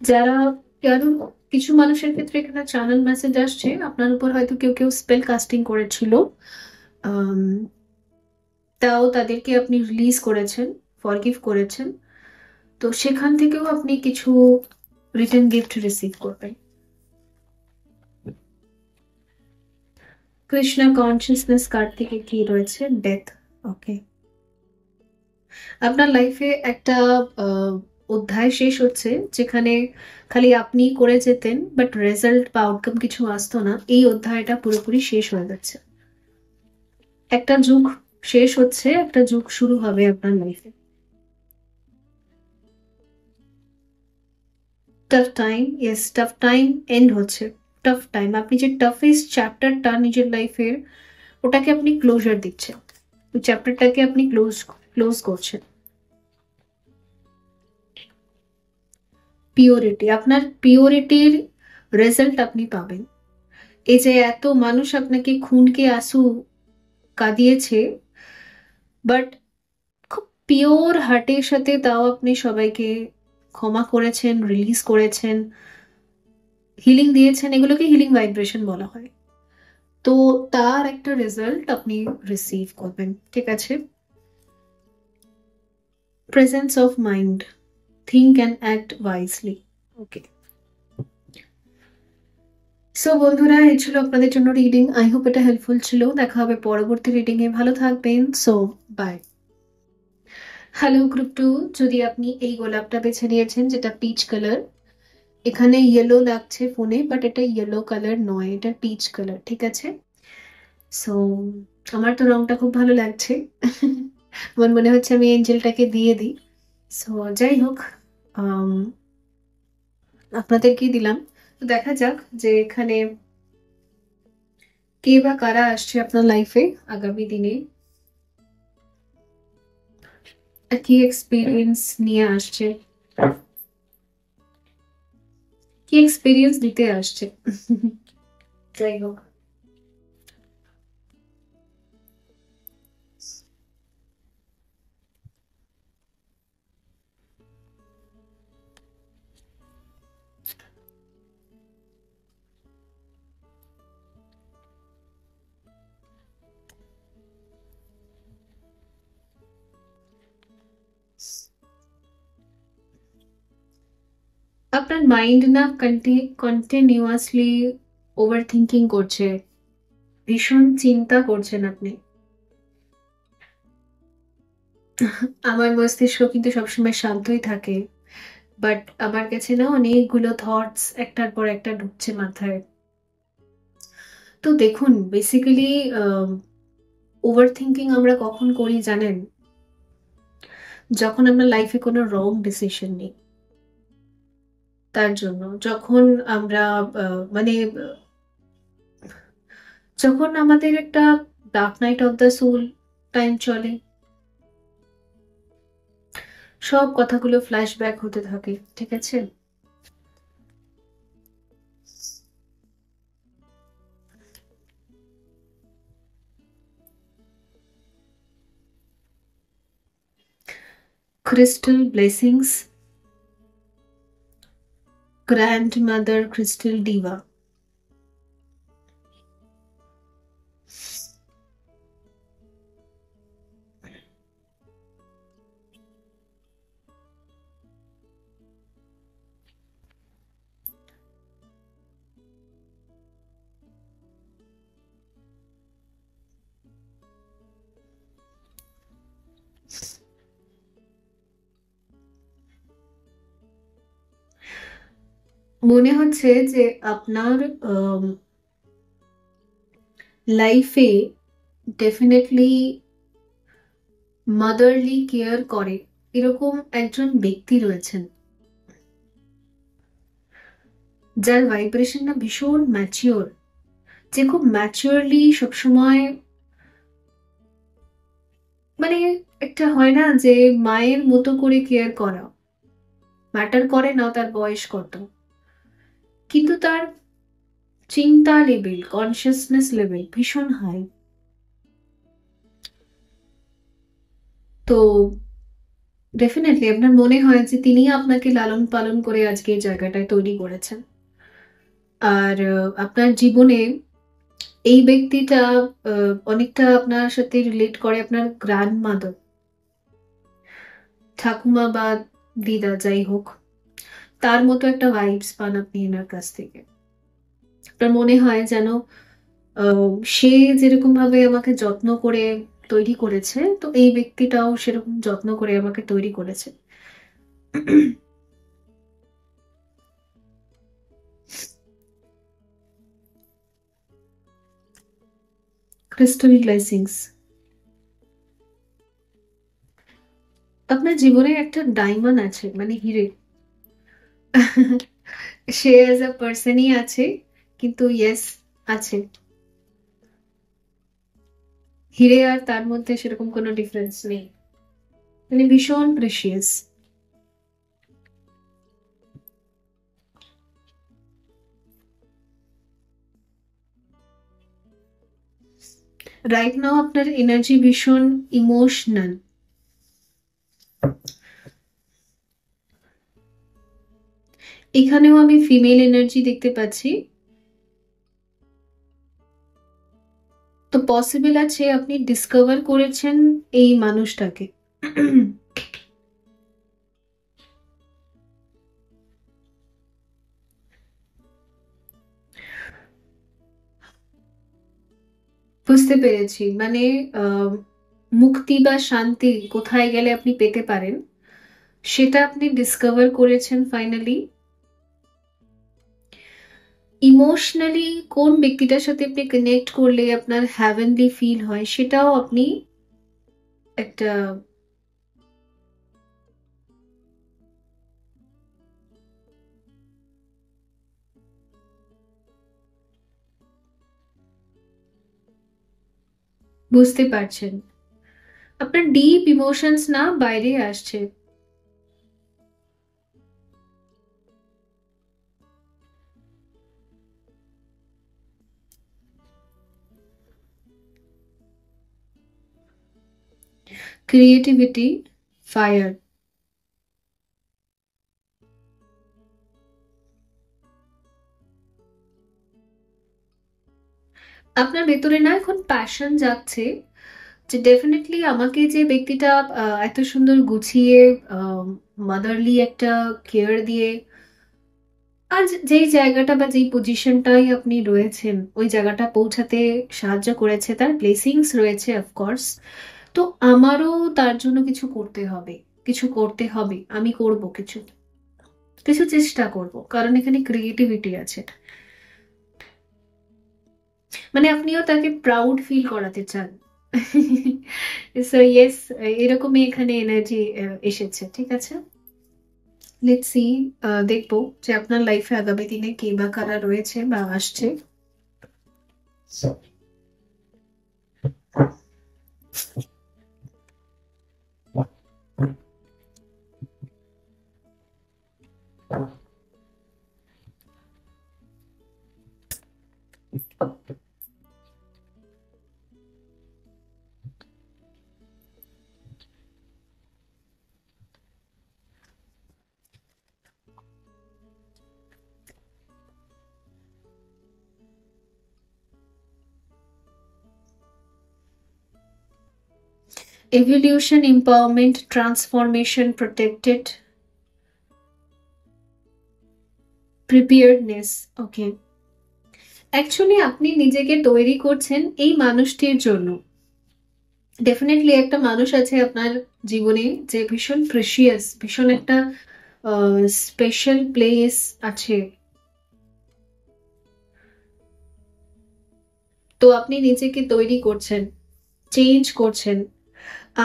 যারা, কারণ কিছু মানুষের ক্ষেত্রে এখানে চ্যানেল মেসেজ আসছে, আপনার উপর হয়তো কেউ কেউ স্পেল কাস্টিং করেছিল, আম, তাও তাদেরকে আপনি রিলিজ করেছেন, ফরগিভ করেছেন। তো সেখান থেকেও আপনি কিছু রিটার্ন গিফট রিসিভ করবেন। কৃষ্ণা কনসিয়াসনেস কার্ড থেকে কি রয়েছে? ডেথ। ওকে, আপনার লাইফে একটা অধ্যায় শেষ হচ্ছে যেখানে খালি আপনি করে যেতেন বাট রেজাল্ট বা আউটকাম কিছু আসতো না। এই অধ্যায়টা পুরোপুরি শেষ হয়ে যাচ্ছে। একটা যুগ শেষ হচ্ছে, একটা যুগ শুরু হবে আপনার লাইফে। Tough time, yes, tough time end হচ্ছে। টাফ টাইম, আপনি যে টাফেস্ট চ্যাপ্টারটা নিজের লাইফের, ওটাকে আপনি ক্লোজার দিচ্ছেন, ওই চ্যাপ্টারটাকে আপনি ক্লোজ ক্লোজ করছেন। পিওরিটি, আপনার পিওরিটির রেজাল্ট আপনি পাবেন। এই যে এত মানুষ আপনাকে খুনকে আঁসু কাঁদিয়েছে, বাট খুব পিওর হার্টের সাথে তাও আপনি সবাইকে ক্ষমা করেছেন, রিলিজ করেছেন, হিলিং দিয়েছেন, এগুলোকে হিলিং ভাইব্রেশন বলা হয়। তো তার একটা রেজাল্ট আপনি রিসিভ করবেন, ঠিক আছে? Presence of mind, think and act wisely. Okay, so বন্ধুরা, এই ছিল আপনাদের জন্য রিডিং। আই হোপ এটা হেল্পফুল ছিল। দেখা হবে পরবর্তী রিডিং এ। ভালো থাকবেন। So by. হ্যালো গ্রুপ 2, যদি আপনি এই গোলাপটা বেছে নিয়েছেন যেটা পিচ কালার, এখানে ইয়েলো লাগছে ফোনে, বাট এটা ইয়েলো কালার নয়, এটা পিচ কালার, ঠিক আছে? সো আমার তো রংটা খুব ভালো লাগছে। আমার মনে হচ্ছে আমি এঞ্জেলটাকে দিয়ে দিই। সো যাই হোক, আপনাদেরকেই দিলাম। তো দেখা যাক যে এখানে কে বা কারা আসছে আপনার লাইফে আগামী দিনে, কি এক্সপিরিয়েন্স নিয়ে আসছে, কি এক্সপিরিয়েন্স দিতে আসছে। যাই হোক, আপনার মাইন্ড না কন্টিনিউয়াসলি ওভার থিঙ্কিং করছে, ভীষণ চিন্তা করছেন আপনি। আমার মস্তিষ্ক কিন্তু সবসময় শান্তই থাকে, বাট আমার কাছে না অনেকগুলো থটস একটার পর একটা ঢুকছে মাথায়। তো দেখুন, বেসিক্যালি ওভার থিঙ্কিং আমরা কখন করি জানেন? যখন আমরা লাইফে কোনো রং ডিসিশন নিই, তার জন্য। যখন আমরা মানে যখন আমাদের একটা dark night of the soul time চলে, সব কথাগুলো ফ্ল্যাশব্যাক হতে থাকে, ঠিক আছে? Crystal blessings, grandmother crystal diva. মনে হচ্ছে যে আপনার লাইফে ডেফিনেটলি মাদারলি কেয়ার করে এরকম একজন ব্যক্তি রয়েছেন, যার ভাইব্রেশন না ভীষণ ম্যাচিওর, যে খুব ম্যাচিওরলি সবসময়, মানে একটা হয় না যে মায়ের মতো করে কেয়ার করা, ম্যাটার করে না তার বয়স কত, কিন্তু তার চিন্তা লেভেল, কনসিয়াসনেস লেভেল ভীষণ হাই। তো ডেফিনেটলি আপনার মনে হয় যে তিনি আপনাকে লালন পালন করে আজকে এই জায়গাটায় তৈরি করেছেন। আর আপনার জীবনে এই ব্যক্তিটা অনেকটা আপনার সাথে রিলেট করে আপনার গ্র্যান্ড মাদার, ঠাকুমা বা দিদা, যাই হোক, তার মতো একটা ভাইবস পান আপনি এনার কাছ থেকে। আপনার মনে হয় যেন সে যেরকম ভাবে আমাকে যত্ন করে তৈরি করেছে, তো এই ব্যক্তিটাও সেরকম যত্ন করে আমাকে তৈরি করেছে। ক্রিস্টাল ব্লেসিংস, আপনার জীবনে একটা ডায়মন্ড আছে, মানে হিরে। সে এজ আ পার্সনই আছে, কিন্তু ইয়েস, আছে। হিরে আর তার মধ্যে সেরকম কোনো ডিফারেন্স নেই, মানে ভীষণ প্রেশিয়াস। রাইট নাও আপনার এনার্জি ভীষণ ইমোশনাল। এখানেও আমি ফিমেল এনার্জি দেখতে পাচ্ছি। তো পসিবল আছে আপনি ডিসকভার করেছেন এই মানুষটাকে। বুঝতে পেরেছি, মানে মুক্তি বা শান্তি কোথায় গেলে আপনি পেতে পারেন সেটা আপনি ডিসকভার করেছেন ফাইনালি। ইমোশনালি কোন ব্যক্তিটার সাথে আপনি কানেক্ট করলে আপনার হ্যাভেনলি ফিল হয় সেটাও আপনি একটা বুঝতে পারছেন। আপনার ডিপ ইমোশনস না বাইরে আসছে। Creativity, fire. আপনার ভেতরে না এখন প্যাশন জাগছে যে ডেফিনেটলি আমাকে যে ব্যক্তিটা এত সুন্দর গুছিয়ে মাদারলি একটা কেয়ার দিয়ে আর যেই জায়গাটা বা যেই পজিশনটাই আপনি রয়েছেন ওই জায়গাটা পৌঁছাতে সাহায্য করেছে, তার ব্লেসিংস রয়েছে অফকোর্স। তো আমারও তার জন্য কিছু করতে হবে, কিছু করতে হবে, আমি করব কিছু, কিছু চেষ্টা করব, কারণ এখানে ক্রিয়েটিভিটি আছে। মানে আপনিও তাকে প্রাউড ফিল করাতে চান। সো ইয়েস, এরকমই এখানে এনার্জি এসেছে, ঠিক আছে। লেটস সি, দেখবো যে আপনার লাইফে আগামী দিনে কে বা কারা রয়েছে বা আসছে। Evolution, empowerment, transformation, protected, preparedness. Okay, actually আপনি নিজেকে তৈরি করছেন এই মানুষটির জন্য। ডেফিনেটলি একটা মানুষ আছে আপনার জীবনে যে ভীষণ প্রেশিয়াস, ভীষণ একটা স্পেশাল প্লেস আছে। তো আপনি নিজেকে তৈরি করছেন, চেঞ্জ করছেন।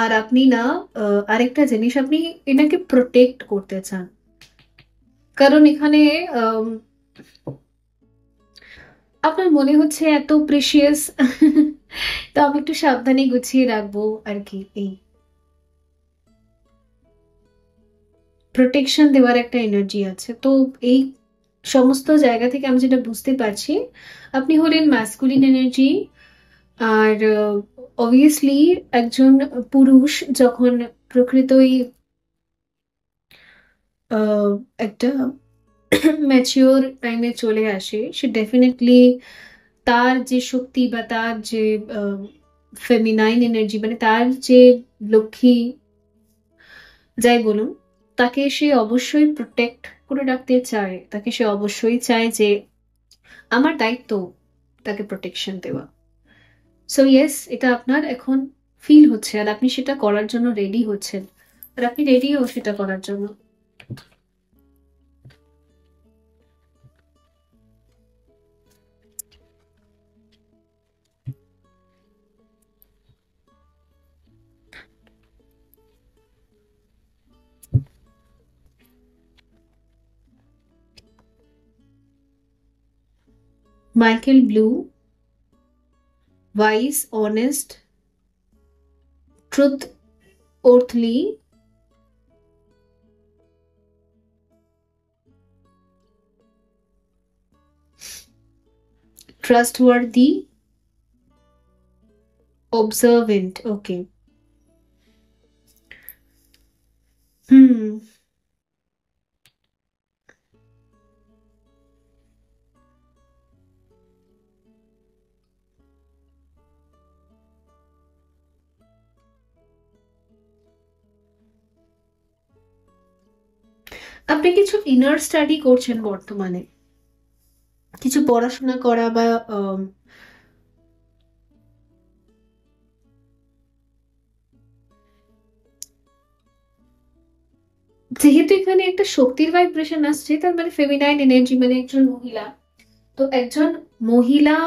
আর আপনি না আরেকটা জিনিস, আপনি এটাকে প্রোটেক্ট করতে চান, কারণ এখানে আম, আপনার মনে হচ্ছে এত প্রেশিয়াস। তো আমি একটু সাবধানে গুছিয়ে রাখবো আর কি। এই প্রোটেকশন দেওয়ার একটা এনার্জি আছে। তো এই সমস্ত জায়গা থেকে আমি যেটা বুঝতে পারছি, আপনি হলেন ম্যাসকুলিন এনার্জি। আর অবভিয়াসলি একজন পুরুষ যখন প্রকৃতই আহ, একটা ম্যাচিওর টাইমে চলে আসে, সে ডেফিনেটলি তার যে শক্তি বা তার যে ফেমিনাইন এনার্জি, মানে তার যে লক্ষ্মী যাই বলুন, তাকে সে অবশ্যই প্রোটেক্ট করে রাখতে চায়। তাকে সে অবশ্যই চায় যে আমার দায়িত্ব তাকে প্রোটেকশন দেওয়া। সো ইয়েস, এটা আপনার এখন ফিল হচ্ছে আর আপনি সেটা করার জন্য রেডি হচ্ছেন, আর আপনি রেডিও সেটা করার জন্য। Michael blue, wise, honest, truth, worthy, trustworthy, observant, okay. Hmm. আপনি কিছু ইনার স্টাডি করছেন বর্তমানে, কিছু পড়াশোনা করা বা যেহেতু এখানে একটা শক্তির ভাইব্রেশন আসছে, তার মানে ফেমিনাইন এনার্জি, মানে একজন মহিলা। তো একজন মহিলা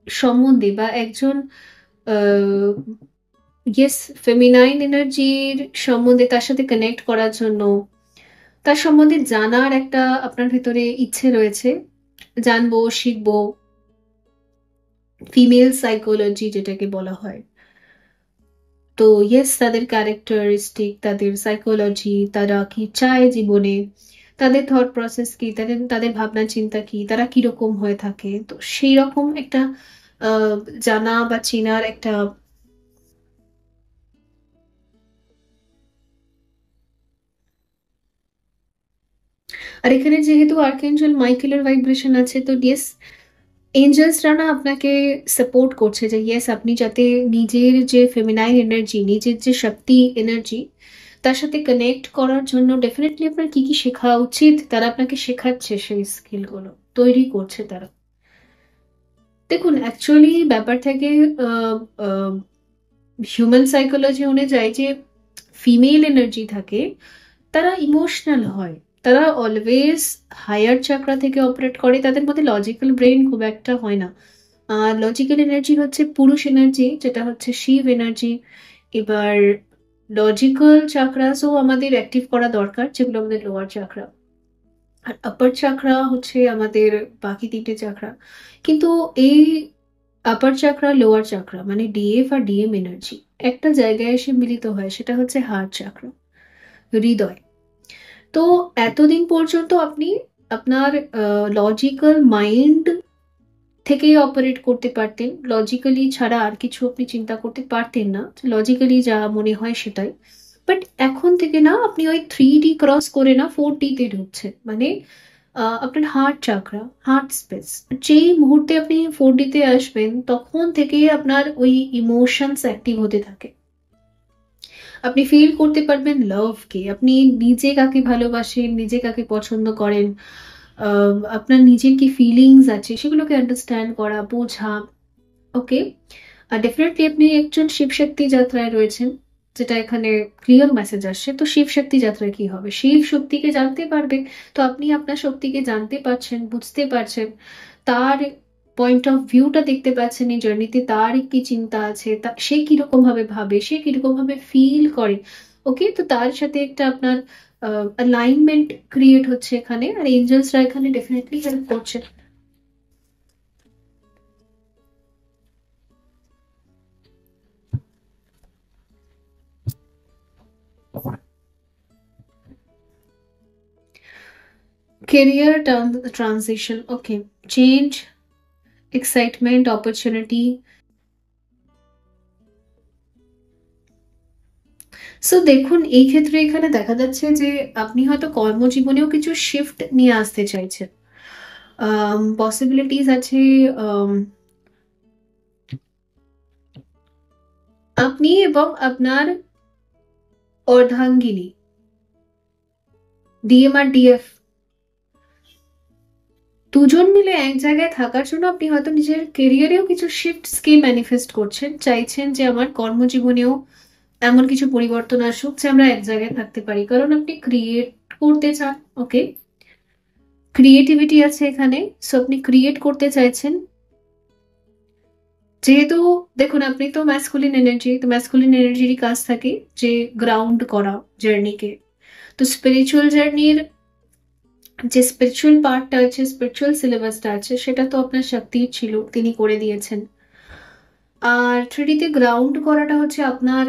সম্বন্ধে বা একজন ইয়েস ফেমিনাইন এনার্জির সম্বন্ধে তার সাথে কানেক্ট করার জন্য, তার সম্বন্ধে জানার একটা আপনার ভেতরে ইচ্ছে রয়েছে। জানবো, শিখবো, ফিমেল সাইকোলজি যেটাকে বলা হয়। তো ইয়েস, তাদের ক্যারেক্টারিস্টিক, তাদের সাইকোলজি, তারা কি চায় জীবনে, তাদের থট প্রসেস কি, তাদের তাদের ভাবনা চিন্তা কি, তারা কিরকম হয়ে থাকে, তো সেই রকম একটা আহ, জানা বা চেনার একটা। আর এখানে যেহেতু আর্কএঞ্জেল মাইকেলের ভাইব্রেশন আছে, তো ইয়েস, এঞ্জেলসরা না আপনাকে সাপোর্ট করছে যে ইয়েস, আপনি যাতে নিজের যে ফেমিনাইন এনার্জি, নিজের যে শক্তি এনার্জি, তার সাথে কানেক্ট করার জন্য ডেফিনেটলি আপনার কি কি শেখা উচিত তারা আপনাকে শেখাচ্ছে, সেই স্কিলগুলো তৈরি করছে তারা। দেখুন, অ্যাকচুয়ালি ব্যাপার থেকে হিউম্যান সাইকোলজি অনুযায়ী যে ফিমেল এনার্জি থাকে, তারা ইমোশনাল হয়, তারা অলওয়েজ হায়ার চাকরা থেকে অপারেট করে, তাদের মধ্যে লজিক্যাল ব্রেন খুব একটা হয় না। আর লজিক্যাল এনার্জি হচ্ছে পুরুষ এনার্জি, যেটা হচ্ছে শিব এনার্জি। এবার লজিক্যাল চাকরাসও আমাদের অ্যাক্টিভ করা দরকার, যেগুলো আমাদের লোয়ার চাকরা। আর আপার চাকরা হচ্ছে আমাদের বাকি তিনটে চাকরা। কিন্তু এই আপার চাকরা, লোয়ার চাকরা, মানে ডিএফ আর ডিএম এনার্জি একটা জায়গায় এসে মিলিত হয়, সেটা হচ্ছে হার্ট চাকরা, হৃদয়। তো এতদিন পর্যন্ত আপনি আপনার লজিক্যাল মাইন্ড থেকেই অপারেট করতে পারতেন, লজিক্যালি ছাড়া আর কিছু আপনি চিন্তা করতে পারতেন না, লজিক্যালি যা মনে হয় সেটাই। বাট এখন থেকে না, আপনি ওই 3D ক্রস করে না 4D তে ঢুকছেন, মানে আপনার হার্ট চাকরা, হার্ট স্পেস। যেই মুহূর্তে আপনি 4D তে আসবেন, তখন থেকে আপনার ওই ইমোশনস অ্যাক্টিভ হতে থাকে। আপনি ফিল করতে পারবেন লাভকে, আপনি নিজে কাকে ভালোবাসেন, নিজে কাকে পছন্দ করেন, আপনার নিজের কি ফিলিংস আছে সেগুলোকে আন্ডারস্ট্যান্ড করা, বোঝা। ওকে। আর ডেফিনেটলি আপনি একজন শিবশক্তি যাত্রায় রয়েছেন, যেটা এখানে ক্লিয়ার মেসেজ আসছে। তো শিব শক্তি যাত্রায় কি হবে, শিব শক্তিকে জানতে পারবে। তো আপনি আপনার শক্তিকে জানতে পারছেন, বুঝতে পারছেন, তার পয়েন্ট অফ ভিউটা দেখতে পাচ্ছেন এই জার্নিতে, তার কি চিন্তা আছে, সে কিরকম ভাবে ভাবে, সে কিরকম ভাবে ফিল করে। ওকে, তো তার সাথে একটা আপনার অ্যালাইনমেন্ট ক্রিয়েট হচ্ছে এখানে, আর এঞ্জেলসরা এখানে ডেফিনেটলি হেল্প করছে। Career transition, okay, change, excitement, opportunity. So দেখুন, এই ক্ষেত্রে এখানে দেখা যাচ্ছে যে আপনি হয়তো কর্মজীবনেও কিছু শিফট নিয়ে আসতে চাইছেন, পসিবিলিটিস আছে। আম, আপনি এবং আপনার অর্ধাঙ্গিনী, ডিএম আর ডিএফ, দুজন মিলে এক জায়গায় থাকার জন্য আপনি হয়তো নিজের কেরিয়ারেও কিছু শিফটসকে ম্যানিফেস্ট করছেন, চাইছেন যে আমার কর্মজীবনেও এমন কিছু পরিবর্তন আসুক যে আমরা এক জায়গায় থাকতে পারি, কারণ আপনি ক্রিয়েট করতে চান। ওকে, ক্রিয়েটিভিটি আছে এখানে, সো আপনি ক্রিয়েট করতে চাইছেন। যেহেতু দেখুন, আপনি তো ম্যাসকুলিন এনার্জি, তো ম্যাসকুলিন এনার্জিরই কাজ থাকে যে গ্রাউন্ড করা জার্নিকে। তো স্পিরিচুয়াল জার্নির যে স্পিরিচুয়াল পার্টটা আছে, স্পিরিচুয়াল সিলেবাসটা আছে, সেটা তো আপনার শক্তি ছিল, তিনি করে দিয়েছেন। আর 3D তে গ্রাউন্ড করাটা হচ্ছে আপনার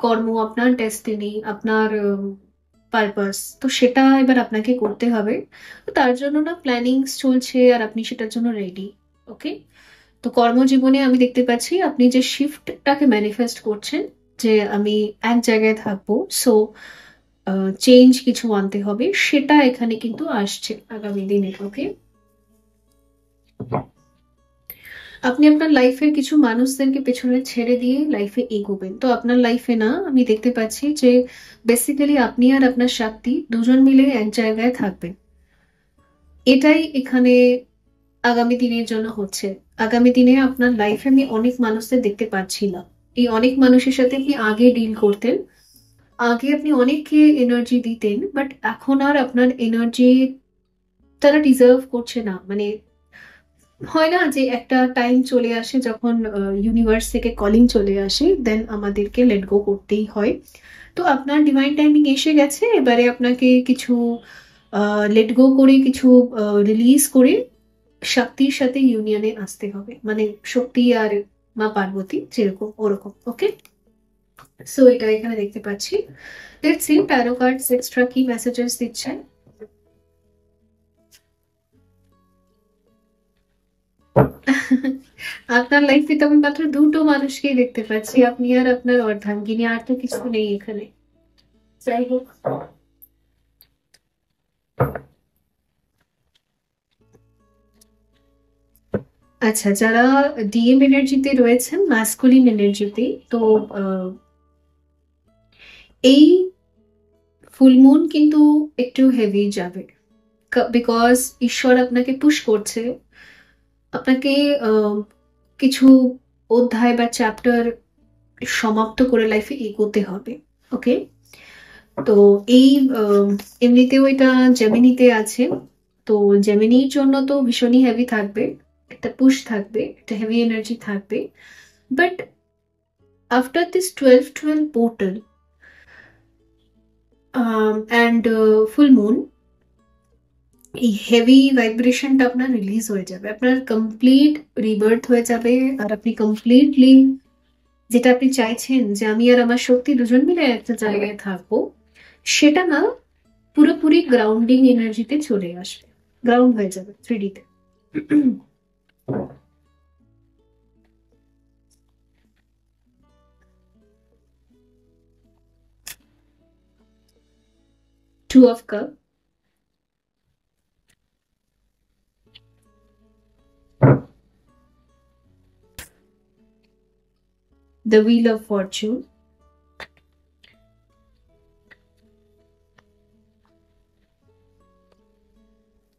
কর্ম, আপনার ডেস্টিনি, আপনার পারপাস। তো সেটা এবার আপনাকে করতে হবে। তো তার জন্য না প্ল্যানিংস চলছে, আর আপনি সেটার জন্য রেডি। ওকে, তো কর্মজীবনে আমি দেখতে পাচ্ছি আপনি যে শিফটটাকে ম্যানিফেস্ট করছেন, যে আমি এক জায়গায় থাকবো, সো চেঞ্জ কিছু আনতে হবে, সেটা এখানে কিন্তু আসছে আগামী দিনে। ওকে, আপনি আপনার লাইফের কিছু মানুষদেরকে পেছনে ছেড়ে দিয়ে লাইফে এগোবেন। তো আপনার লাইফে না, আমি দেখতে পাচ্ছি যে বেসিক্যালি আপনি আর আপনার শক্তি দুজন মিলে এক জায়গায় থাকবেন, এটাই এখানে আগামী দিনের জন্য হচ্ছে। আগামী দিনে আপনার লাইফে আমি অনেক মানুষদের দেখতে পাচ্ছি না। এই অনেক মানুষের সাথে আপনি আগে ডিল করতেন, আগে আপনি অনেককে এনার্জি দিতেন, বাট এখন আর আপনার এনার্জি তারা ডিজার্ভ করছে না। মানে হয় না যে একটা টাইম চলে আসে যখন ইউনিভার্স থেকে কলিং চলে আসে, দেন আমাদেরকে লেট গো করতেই হয়। তো আপনার ডিভাইন টাইমিং এসে গেছে, এবারে আপনাকে কিছু লেট গো করে, কিছু রিলিজ করে শক্তির সাথে ইউনিয়নে আসতে হবে, মানে শক্তি আর মা পার্বতী যেরকম ওরকম। ওকে, সো এটা এখানে দেখতে পাচ্ছি। Let's see taro cards extra কি মেসেজেস দিচ্ছেন। আপনার লাইফে তো আমি মাত্র দুটো মানুষকেই দেখতে পাচ্ছি, আপনি আর আপনার অর্ধাঙ্গিনী, আর তো কিছু নেই এখানে। যাই হোক, আচ্ছা, যারা ডিএম এনার্জিতে রয়েছেন, ম্যাসকুলিন এনার্জিতে, তো এই ফুলমুন কিন্তু একটু হেভি যাবে, বিকজ ঈশ্বর আপনাকে পুশ করছে, আপনাকে কিছু অধ্যায় বা চ্যাপ্টার সমাপ্ত করে লাইফে এগোতে হবে। ওকে, তো এই এমনিতেও এটা জেমিনিতে আছে, তো জেমিনির জন্য তো ভীষণই হেভি থাকবে, একটা পুশ থাকবে, একটা হেভি এনার্জি থাকবে। But after this 12-12 portal and full moon, এই হেভি ভাইব্রেশনটা আপনার রিলিজ হয়ে যাবে, আপনার কমপ্লিট রিবার্থ হয়ে যাবে, আর আপনি কমপ্লিটলি যেটা আপনি চাইছেন যে আমি আর আমার শক্তি দুজন মিলে একটা জায়গায় থাকবো, সেটা না পুরোপুরি গ্রাউন্ডিং এনার্জিতে চলে আসবে, গ্রাউন্ড হয়ে যাবে 3D-তে। Two of cup, the wheel of fortune,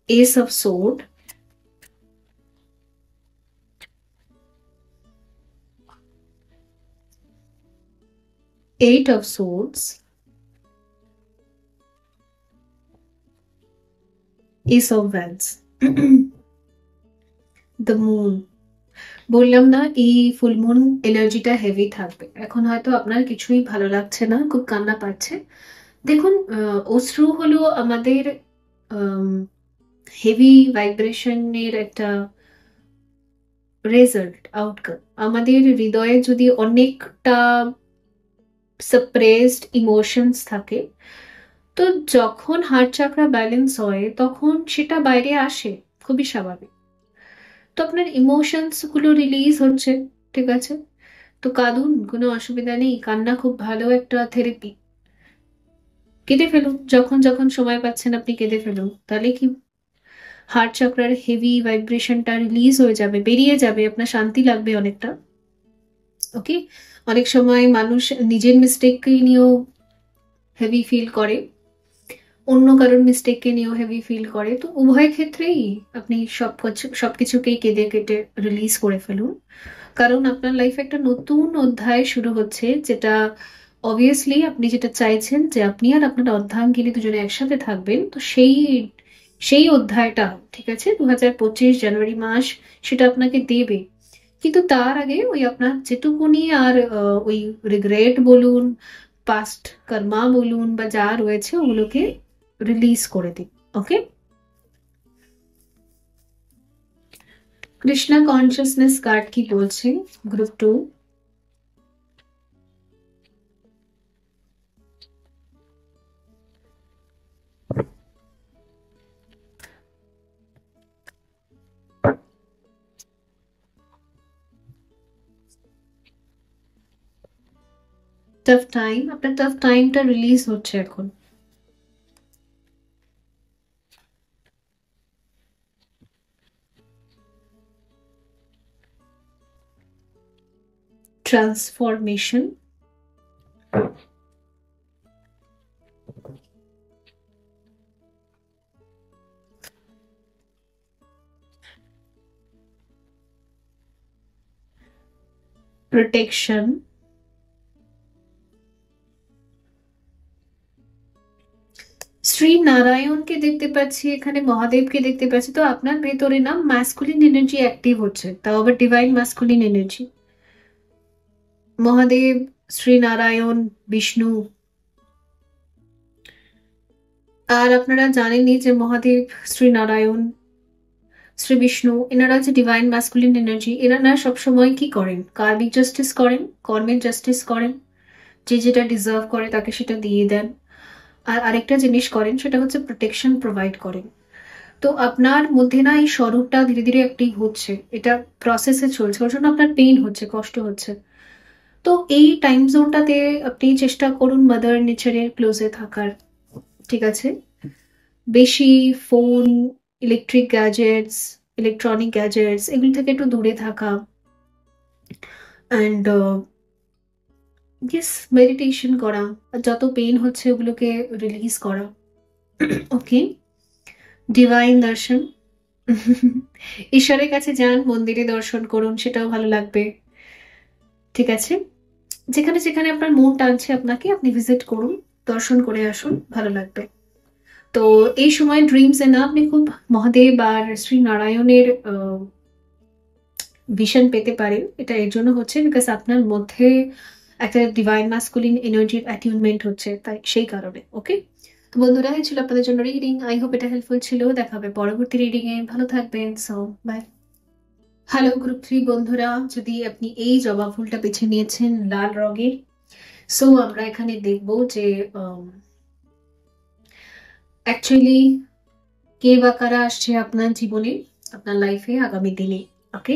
ace of sword, eight of swords, ace of wands, the moon। বললাম না এই ফুল মুন এনার্জিটা হেভি থাকবে। এখন হয়তো আপনার কিছুই ভালো লাগছে না, খুব কান্না পাচ্ছে। দেখুন, অশ্রু হলো আমাদের হেভি ভাইব্রেশনের একটা রেজাল্ট, আউটকাম। আমাদের হৃদয়ে যদি অনেকটা সাপ্রেসড ইমোশনস থাকে, তো যখন হার্ট চাকরা ব্যালেন্স হয় তখন সেটা বাইরে আসে, খুবই স্বাভাবিক। তো আপনার ইমোশনস গুলো রিলিজ হচ্ছে, ঠিক আছে, তো কাঁদুন, কোনো অসুবিধা নেই, কান্না খুব ভালো একটা থেরাপি। কেঁদে ফেলুন, যখন যখন সময় পাচ্ছেন আপনি কেঁদে ফেলুন, তাহলে কি হার্ট চক্রার হেভি ভাইব্রেশনটা রিলিজ হয়ে যাবে, বেরিয়ে যাবে, আপনার শান্তি লাগবে অনেকটা। ওকে, অনেক সময় মানুষ নিজের মিস্টেককে নিয়েও হেভি ফিল করে, অন্য কারোর মিস্টেককে নিয়েও হেভি ফিল করে, তো উভয় ক্ষেত্রেই আপনি সবকিছুকেই কেঁদে কেটে রিলিজ করে ফেলুন। কারণ আপনার লাইফে একটা নতুন অধ্যায় শুরু হচ্ছে, যেটা অবভিয়াসলি আপনি যেটা চাইছেন যে আপনি আর আপনার অর্ধাঙ্গিনী দুজনে একসাথে থাকবেন, তো সেই সেই অধ্যায়টা, ঠিক আছে, 2025 জানুয়ারি মাস সেটা আপনাকে দেবে। কিন্তু তার আগে ওই আপনার যেটুকুনি আর ওই রিগ্রেট বলুন, পাস্ট কর্মা বলুন, বা যা রয়েছে ওগুলোকে রিলিজ করে দিন। ওকে, কৃষ্ণা কনসিয়াসনেস কার্ড কি বলছে গ্রুপ 2? টাফ টাইম, আপনার টাফ টাইমটা রিলিজ হচ্ছে এখন। ট্রান্সফরমেশন, প্রোটেকশন, শ্রী নারায়ণকে দেখতে পাচ্ছি এখানে, মহাদেবকে দেখতে পাচ্ছি। তো আপনার ভেতরে না ম্যাসকুলিন এনার্জি অ্যাক্টিভ হচ্ছে, তাও আবার divine masculine energy. Mahadev, Shri Narayan, Vishnu. আর আপনারা জানেনই যে মহাদেব, শ্রী নারায়ণ, শ্রী বিষ্ণু, এনারা যে ডিভাইন ম্যাসকুলিন এনার্জি, এনারা সবসময় কি করেন? কার্মিক জাস্টিস করেন, কর্মের জাস্টিস করেন। যে যেটা ডিজার্ভ করে তাকে সেটা দিয়ে দেন। আর আরেকটা জিনিস করেন, সেটা হচ্ছে প্রোটেকশন প্রোভাইড করেন। তো আপনার মধ্যে না এই স্বরূপটা ধীরে ধীরে অ্যাক্টিভ হচ্ছে, এটা প্রসেসে চলছে, ওর জন্য আপনার পেইন হচ্ছে, কষ্ট হচ্ছে। তো এই টাইম জোনটাতে আপনি চেষ্টা করুন মাদার নেচারের ক্লোজে থাকার, ঠিক আছে? বেশি phone, electric gadgets, electronic gadgets এগুলি থেকে একটু দূরে থাকা। অ্যান্ড ইয়েস, মেডিটেশন করা, যত পেইন হচ্ছে ওগুলোকে রিলিজ করা। ওকে, ডিভাইন দর্শন, ঈশ্বরের কাছে যান, মন্দিরে দর্শন করুন, সেটাও ভালো লাগবে, ঠিক আছে? যেখানে যেখানে আপনার মন টানছে আপনাকে, আপনি ভিজিট করুন, দর্শন করে আসুন, ভালো লাগবে। তো এই সময় ড্রিমস এ না আপনি খুব মহাদেব আর শ্রী নারায়ণের ভিশন পেতে পারেন। এটা এর জন্য হচ্ছে বিকজ আপনার মধ্যে একটা ডিভাইন মাস্কুলিন এনার্জির অ্যাটিউনমেন্ট হচ্ছে, তাই সেই কারণে। ওকে, তো বন্ধুরা, এই ছিল আপনাদের জন্য রিডিং। আই হোপ এটা হেল্পফুল ছিল। দেখা হবে পরবর্তী রিডিং এ। ভালো থাকবেন। So by. হ্যালো গ্রুপ 3 বন্ধুরা, যদি আপনি এই জবা ফুলটা বেছে নিয়েছেন লাল রঙের, সো আমরা এখানে দেখবো যে অ্যাকচুয়ালি কে বা কারা আসছে আপনার জীবনে, আপনার লাইফে আগামী দিনে। ওকে,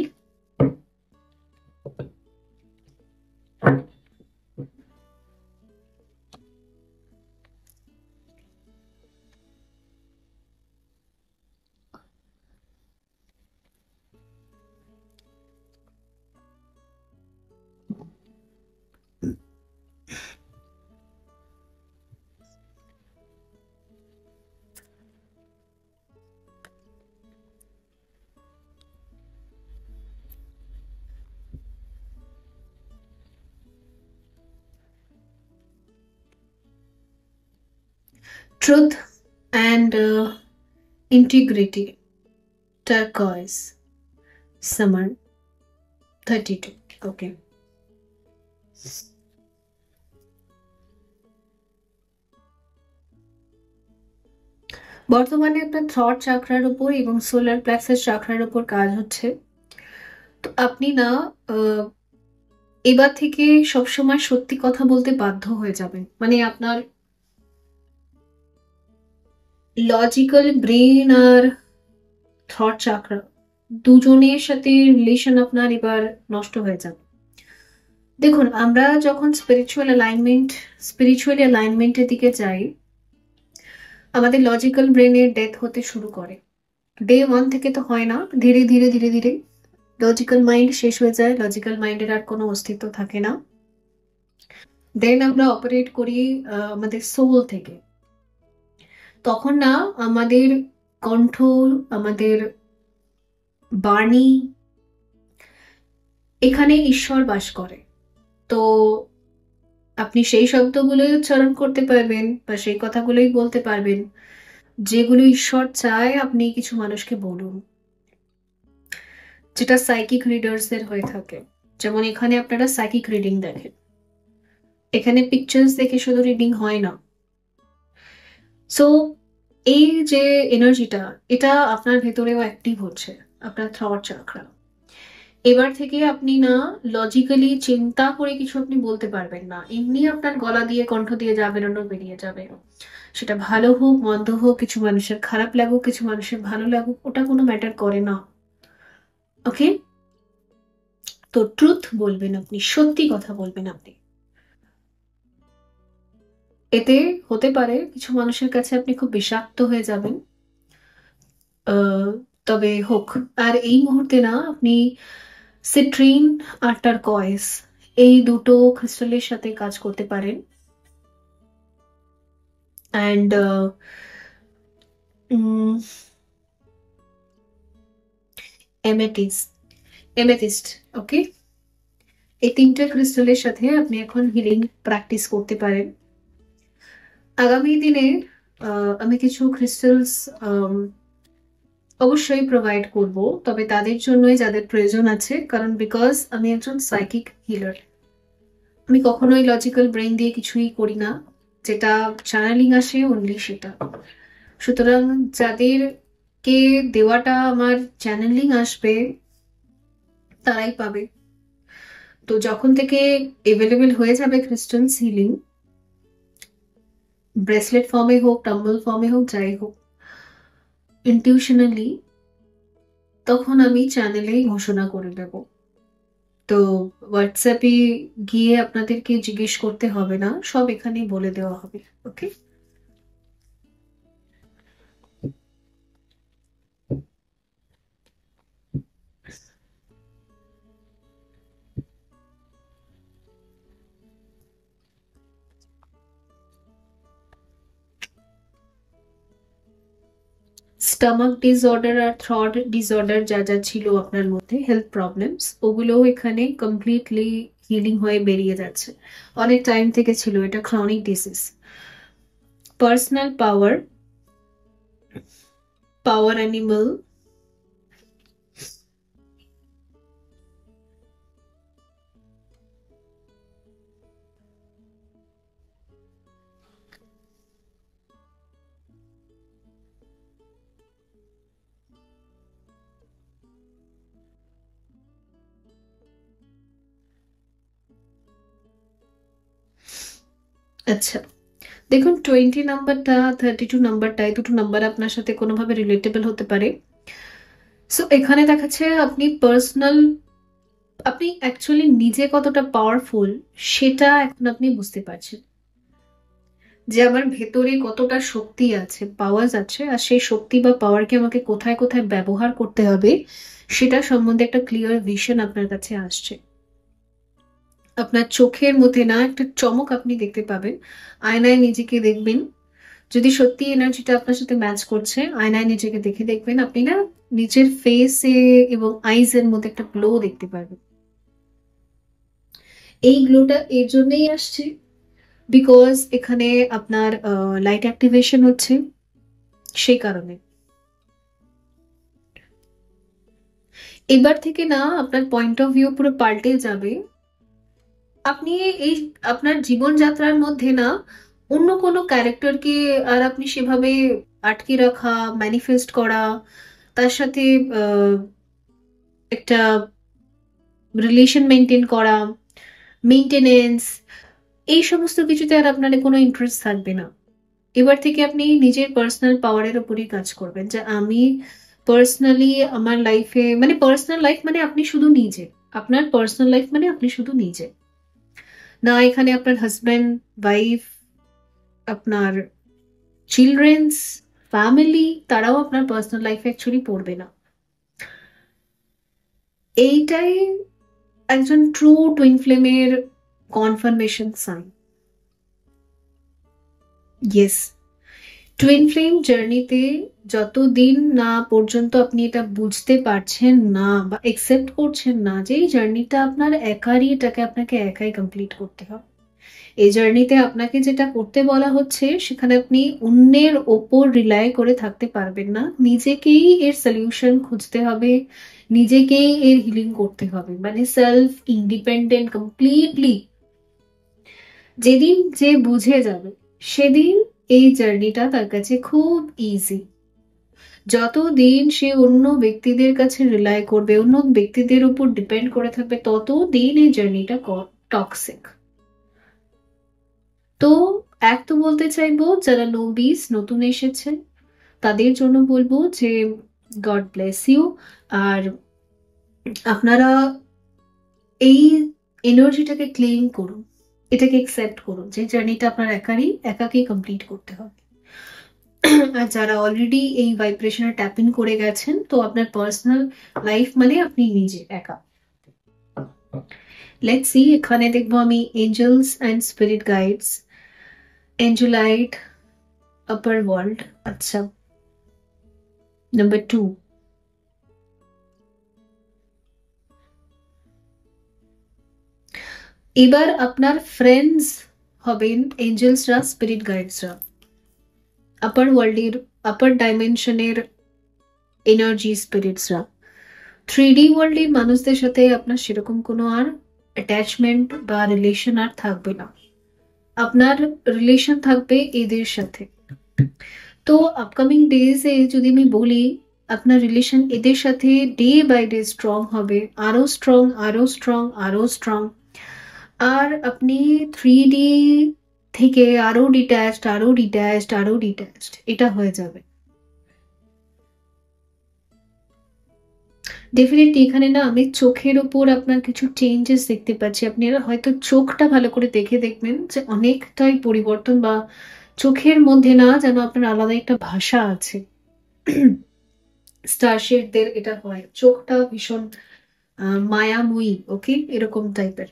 ট্রুথ অ্যান্ড ইন্টিগ্রিটি, টার্কয়েজ, সামার 32। ওকে, বর্তমানে আপনার থ্রট চাকরার উপর এবং সোলার প্লেক্সাস চাকরার উপর কাজ হচ্ছে। তো আপনি না এবার থেকে সবসময় সত্যি কথা বলতে বাধ্য হয়ে যাবেন। মানে আপনার লজিক্যাল ব্রেন আর থ্রট চাকরা দুজনের সাথে রিলেশন আপনার এবার নষ্ট হয়ে যাবে। দেখুন, আমরা যখন স্পিরিচুয়াল অ্যালাইনমেন্টের দিকে যাই, আমাদের লজিক্যাল ব্রেনের ডেথ হতে শুরু করে। ডে 1 থেকে তো হয় না, ধীরে ধীরে ধীরে ধীরে লজিক্যাল মাইন্ড শেষ হয়ে যায়, লজিক্যাল মাইন্ডের আর কোনো অস্তিত্ব থাকে না। দেন আমরা অপারেট করি আমাদের সোল থেকে। তখন না আমাদের কণ্ঠ, আমাদের বাণী, এখানে ঈশ্বর বাস করে। তো আপনি সেই শব্দগুলোই উচ্চারণ করতে পারবেন বা সেই কথাগুলোই বলতে পারবেন যেগুলো ঈশ্বর চায় আপনি কিছু মানুষকে বলুন, যেটা সাইকিক রিডার্সদের হয়ে থাকে। যেমন এখানে আপনারা সাইকিক রিডিং দেখেন, এখানে পিকচার্স দেখে শুধু রিডিং হয় না। সো এই যে এনার্জিটা, এটা আপনার ভেতরেও অ্যাক্টিভ হচ্ছে, আপনার থ্রট চাকরা। এবার থেকে আপনি না লজিক্যালি চিন্তা করে কিছু আপনি বলতে পারবেন না, এমনি আপনার গলা দিয়ে কণ্ঠ দিয়ে যা বেরোনো বেরিয়ে যাবে। সেটা ভালো হোক মন্দ হোক, কিছু মানুষের খারাপ লাগুক কিছু মানুষের ভালো লাগুক, ওটা কোনো ম্যাটার করে না। ওকে, তো ট্রুথ বলবেন আপনি, সত্যি কথা বলবেন আপনি। এতে হতে পারে কিছু মানুষের কাছে আপনি খুব বিষাক্ত হয়ে যাবেন, তবে হোক। আর এই মুহূর্তে না, আপনি সিট্রিন আর টারকয়েস এই দুটো ক্রিস্টালের সাথে কাজ করতে পারেন। অ্যান্ড এমেটিস্ট এমেথিস্ট, ওকে, এই তিনটে ক্রিস্টালের সাথে আপনি এখন হিলিং প্র্যাকটিস করতে পারেন। আগামী দিনে আমি কিছু ক্রিস্টালস অবশ্যই প্রোভাইড করব, তবে তাদের জন্যই যাদের প্রয়োজন আছে, কারণ বিকজ আমি একজন সাইকিক হিলার। আমি কখনোই লজিক্যাল ব্রেন দিয়ে কিছুই করি না, যেটা চ্যানেলিং আসে অনলি সেটা। সুতরাং যাদেরকে দেওয়াটা আমার চ্যানেলিং আসবে তারাই পাবে। তো যখন থেকে এভেলেবেল হয়ে যাবে ক্রিস্টালস হিলিং, ব্রেসলেট ফর্মে হোক, টাম্বল ফর্মে হোক, যাই হোক, ইনটিউশনালি তখন আমি চ্যানেলেই ঘোষণা করে দেব। তো হোয়াটসঅ্যাপে গিয়ে আপনাদেরকে জিজ্ঞেস করতে হবে না, সব এখানেই বলে দেওয়া হবে। ওকে, স্টমাক ডিসঅর্ডার আর থ্রট ডিসঅর্ডার যা যা ছিল আপনার মধ্যে, হেলথ প্রবলেমস, ওগুলোও এখানে কমপ্লিটলি হিলিং হয়ে বেরিয়ে যাচ্ছে। অনেক টাইম থেকে ছিল, এটা ক্রনিক ডিজিজ। পার্সোনাল পাওয়ার, পাওয়ার অ্যানিমাল, আচ্ছা দেখুন 20 নাম্বারটা 32 নাম্বারটা, এই দুটো নাম্বার আপনার সাথে কোনোভাবে রিলেটেবল হতে পারে। সো এখানে দেখাচ্ছে আপনি অ্যাকচুয়ালি নিজে কতটা পাওয়ারফুল সেটা এখন আপনি বুঝতে পারছেন, যে আমার ভেতরে কতটা শক্তি আছে, পাওয়ার আছে, আর সেই শক্তি বা পাওয়ারকে আমাকে কোথায় কোথায় ব্যবহার করতে হবে সেটা সম্বন্ধে একটা ক্লিয়ার ভিশন আপনার কাছে আসছে। আপনার চোখের মধ্যে না একটা চমক আপনি দেখতে পাবেন। আয়নায় নিজেকে দেখবেন, যদি সত্যি এনার্জিটা আপনার সাথে ম্যাচ করছে, আয়নায় নিজেকে দেখে দেখবেন আপনি না নিজের ফেসে এবং আইজ এর মধ্যে একটা গ্লো দেখতে পারবেন। এই গ্লোটা এর জন্যই আসছে বিকজ এখানে আপনার লাইট অ্যাক্টিভেশন হচ্ছে, সেই কারণে। এবার থেকে না আপনার পয়েন্ট অফ ভিউ পুরো পাল্টে যাবে। আপনি এই আপনার জীবনযাত্রার মধ্যে না অন্য কোনো ক্যারেক্টারকে আর আপনি সেভাবে আটকে রাখা, ম্যানিফেস্ট করা, তার সাথে আহ, একটা রিলেশন মেনটেন করা, মেনটেনেন্স, এই সমস্ত কিছুতে আর আপনার কোনো ইন্টারেস্ট থাকবে না। এবার থেকে আপনি নিজের পার্সোনাল পাওয়ারের উপরই কাজ করবেন, যে আমি পার্সোনালি আমার লাইফে, মানে পার্সোনাল লাইফ মানে আপনি শুধু নিজে, আপনার পার্সোনাল লাইফ মানে আপনি শুধু নিজে না, এখানে আপনার হাজব্যান্ড, ওয়াইফ, আপনার চিলড্রেন্স, ফ্যামিলি, তারাও আপনার পার্সোনাল লাইফে অ্যাকচুয়ালি পড়বে না। এইটাই একজন ট্রু টুইন ফ্লেমের confirmation sign. Yes, twin flame জার্নিতে যতদিন না পর্যন্ত আপনি এটা বুঝতে পারছেন না বা একসেপ্ট করছেন না যে এই জার্নিটা আপনার একারই, এটাকে আপনাকে একাই কমপ্লিট করতে হবে। এই জার্নিতে আপনাকে যেটা করতে বলা হচ্ছে সেখানে আপনি অন্যের ওপর রিলাই করে থাকতে পারবেন না, নিজেকেই এর সলিউশন খুঁজতে হবে, নিজেকেই এর হিলিং করতে হবে, মানে সেলফ ইন্ডিপেন্ডেন্ট কমপ্লিটলি। যেদিন যে বুঝে যাবে সেদিন এই জার্নিটা তার কাছে খুব ইজি। যতদিন সে অন্য ব্যক্তিদের কাছে রিলাই করবে, অন্য ব্যক্তিদের উপর ডিপেন্ড করে থাকবে, ততদিন এই জার্নিটা টক্সিক। তো এক তো বলতে চাইবো যারা নোবিস নতুন এসেছেন তাদের জন্য বলবো যে গড ব্লেস ইউ। আর আপনারা এই এনার্জিটাকে ক্লেম করুন, এটাকে একসেপ্ট করুন যে জার্নিটা আপনার একাকেই কমপ্লিট করতে হবে। আর যারা অলরেডি এই ভাইব্রেশনে ট্যাপ ইন করে গেছেন, তো আপনার পার্সোনাল লাইফ মানে আপনি নিজে একা। লেটস সি, এখানে দেখবো আমি angels and spirit guides, angelite, upper world. আচ্ছা, নাম্বার 2, এবার আপনার ফ্রেন্ডস হবেন এঞ্জেলসরা, স্পিরিট গাইডসরা, আপার ওয়ার্ল্ডের, আপার ডাইমেনশনের এনার্জি স্পিরিটসরা। 3D ওয়ার্ল্ডের মানুষদের সাথে আপনার সেরকম কোনো আর অ্যাটাচমেন্ট বা রিলেশন আর থাকবে না, আপনার রিলেশন থাকবে এদের সাথে। তো আপকামিং ডেজে যদি আমি বলি, আপনার রিলেশন এদের সাথে ডে বাই ডে স্ট্রং হবে, আরো স্ট্রং, আরো স্ট্রং, আরো স্ট্রং। আর আপনি 3D থেকে আরো ডিট্যাচড, আরো ডিট্যাচড, আরো ডিট্যাচড, এটা হয়ে যাবে। ডেফিনেটলি এখানে না আমি চোখের ওপর আপনার কিছু চেঞ্জেস দেখতে পাচ্ছি। আপনারা হয়তো চোখটা ভালো করে দেখে দেখবেন যে অনেকটাই পরিবর্তন, বা চোখের মধ্যে না যেন আপনার আলাদা একটা ভাষা আছে। স্টারশেডদের এটা হয়, চোখটা ভীষণ মায়াময়ী, ওকে, এরকম টাইপের।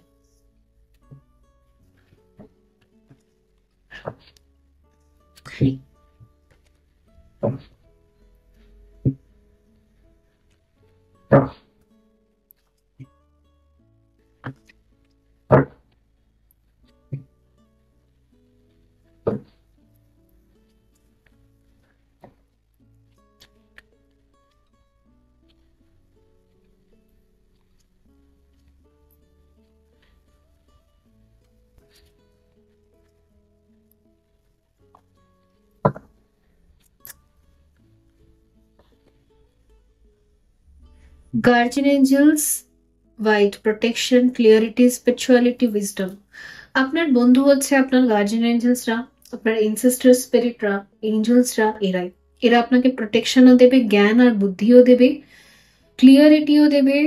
Guardian angels, white, protection, clarity, spirituality, wisdom. আপনার বন্ধু হচ্ছে আপনার গার্জিয়ান এঞ্জেলসরা, আপনার এনসেস্টার স্পিরিটরা, এঞ্জেলসরা, এরা আপনাকে প্রোটেকশনও দেবে, জ্ঞান আর বুদ্ধিও দেবে, ক্লিয়ারিটিও দেবে,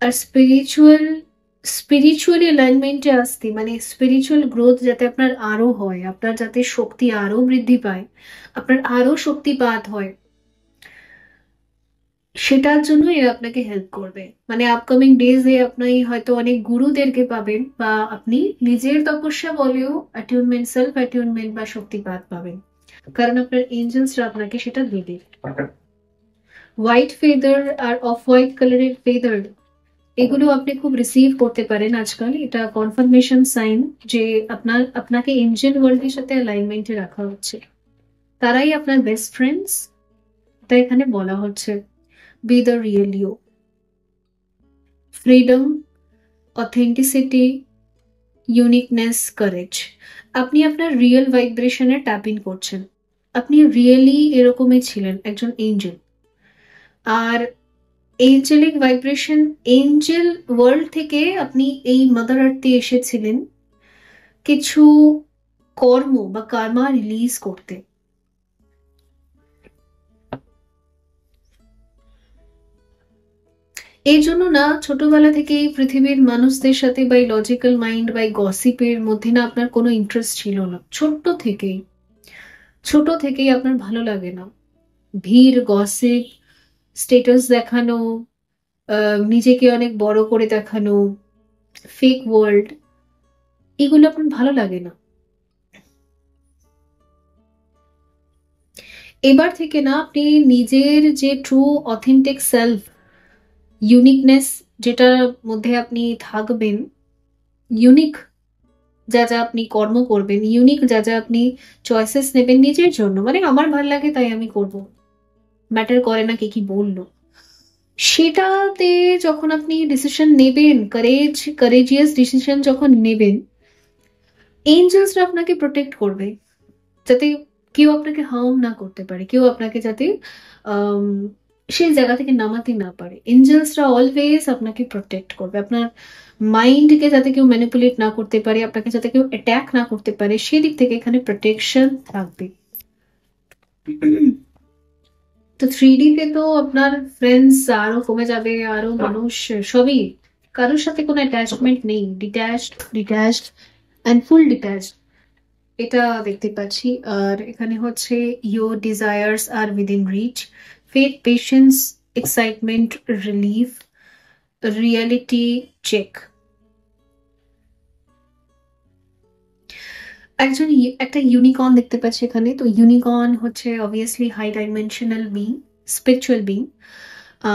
আর স্পিরিচুয়াল অ্যালাইনমেন্টে আসতে, মানে স্পিরিচুয়াল গ্রোথ যাতে আপনার আরো হয়, আপনার যাতে শক্তি আরো বৃদ্ধি পায়, আপনার আরো শক্তিপাত হয়, সেটার জন্য এরা আপনাকে হেল্প করবে। মানে আপকামিং ডেজে আপনি হয়তো অনেক গুরুদেরকে পাবেন, বা আপনি নিজের তপস্যা বলেও অ্যাটিউনমেন্ট, সেলফ অ্যাটিউনমেন্ট বা শক্তিপাত পাবেন, কারণ আপনার এঞ্জেলসরা আপনাকে সেটা দেবে। হোয়াইট ফেদার আর অফ হোয়াইট কালারের ফেদার, এগুলো আপনি খুব রিসিভ করতে পারেন আজকাল। এটা কনফার্মেশন সাইন যে আপনাকে এঞ্জেল ওয়ার্ল্ডের সাথে অ্যালাইনমেন্টে রাখা হচ্ছে, তারাই আপনার বেস্ট ফ্রেন্ডস, তাই এখানে বলা হচ্ছে। Be the real you, freedom, authenticity, uniqueness, courage. আপনি আপনার রিয়েল ভাইব্রেশনে ট্যাপ ইন করছেন, আপনি রিয়েলি এরকমই ছিলেন, একজন এঞ্জেল। আর এঞ্জেলিক ভাইব্রেশন, এঞ্জেল ওয়ার্ল্ড থেকে আপনি এই মাদার আর্থে এসেছিলেন কিছু কর্ম বা কার্মা রিলিজ করতে। এই জন্য না ছোটবেলা থেকে পৃথিবীর মানুষদের সাথে বা লজিক্যাল মাইন্ড বা গসিপের মধ্যে না আপনার কোনো ইন্টারেস্ট ছিল না, ছোট থেকেই আপনার ভালো লাগে না। ভিড়, গসিপ, স্টেটাস দেখানো, নিজেকে অনেক বড় করে দেখানো, ফেক ওয়ার্ল্ড, এগুলো আপনার ভালো লাগে না। এবার থেকে না আপনি নিজের যে ট্রু অথেন্টিক সেলফ, ইউনিকনেস, যেটার মধ্যে আপনি থাকবেন, ইউনিক যা যা আপনি কর্ম করবেন, ইউনিক যা যা আপনি চয়েসেস নেবেন নিজের জন্য, মানে আমার ভাল লাগে তাই আমি করব, ম্যাটার করে না কে কি বললো, সেটাতে যখন আপনি ডিসিশন নেবেন, কারেজিয়াস ডিসিশন যখন নেবেন, এঞ্জেলসরা আপনাকে প্রোটেক্ট করবে, যাতে কেউ আপনাকে হার্ম না করতে পারে, কেউ আপনাকে যাতে সেই জায়গা থেকে নামাতে না পারে। এঞ্জেলসরা অলওয়েজ আপনাকে প্রোটেক্ট করবে, আপনার মাইন্ডকে যাতে কেউ ম্যানিপুলেট না করতে পারে, আপনাকে যাতে কেউ অ্যাট্যাক না করতে পারে, সেদিক থেকে এখানে প্রোটেকশন থাকবে। তো 3D তে তো আপনার ফ্রেন্ডস আরো কমে যাবে, আরো মানুষ সবই কারোর সাথে কোনো অ্যাটাচমেন্ট নেই, ডিট্যাচড অ্যান্ড ফুল ডিট্যাচড, এটা দেখতে পাচ্ছি। আর এখানে হচ্ছে your desires are within reach, faith, patience, excitement, relief, reality check। একটা ইউনিকর্ন দেখতে পাচ্ছি এখানে। তো ইউনিকর্ন হচ্ছে obviously high dimensional being, spiritual being.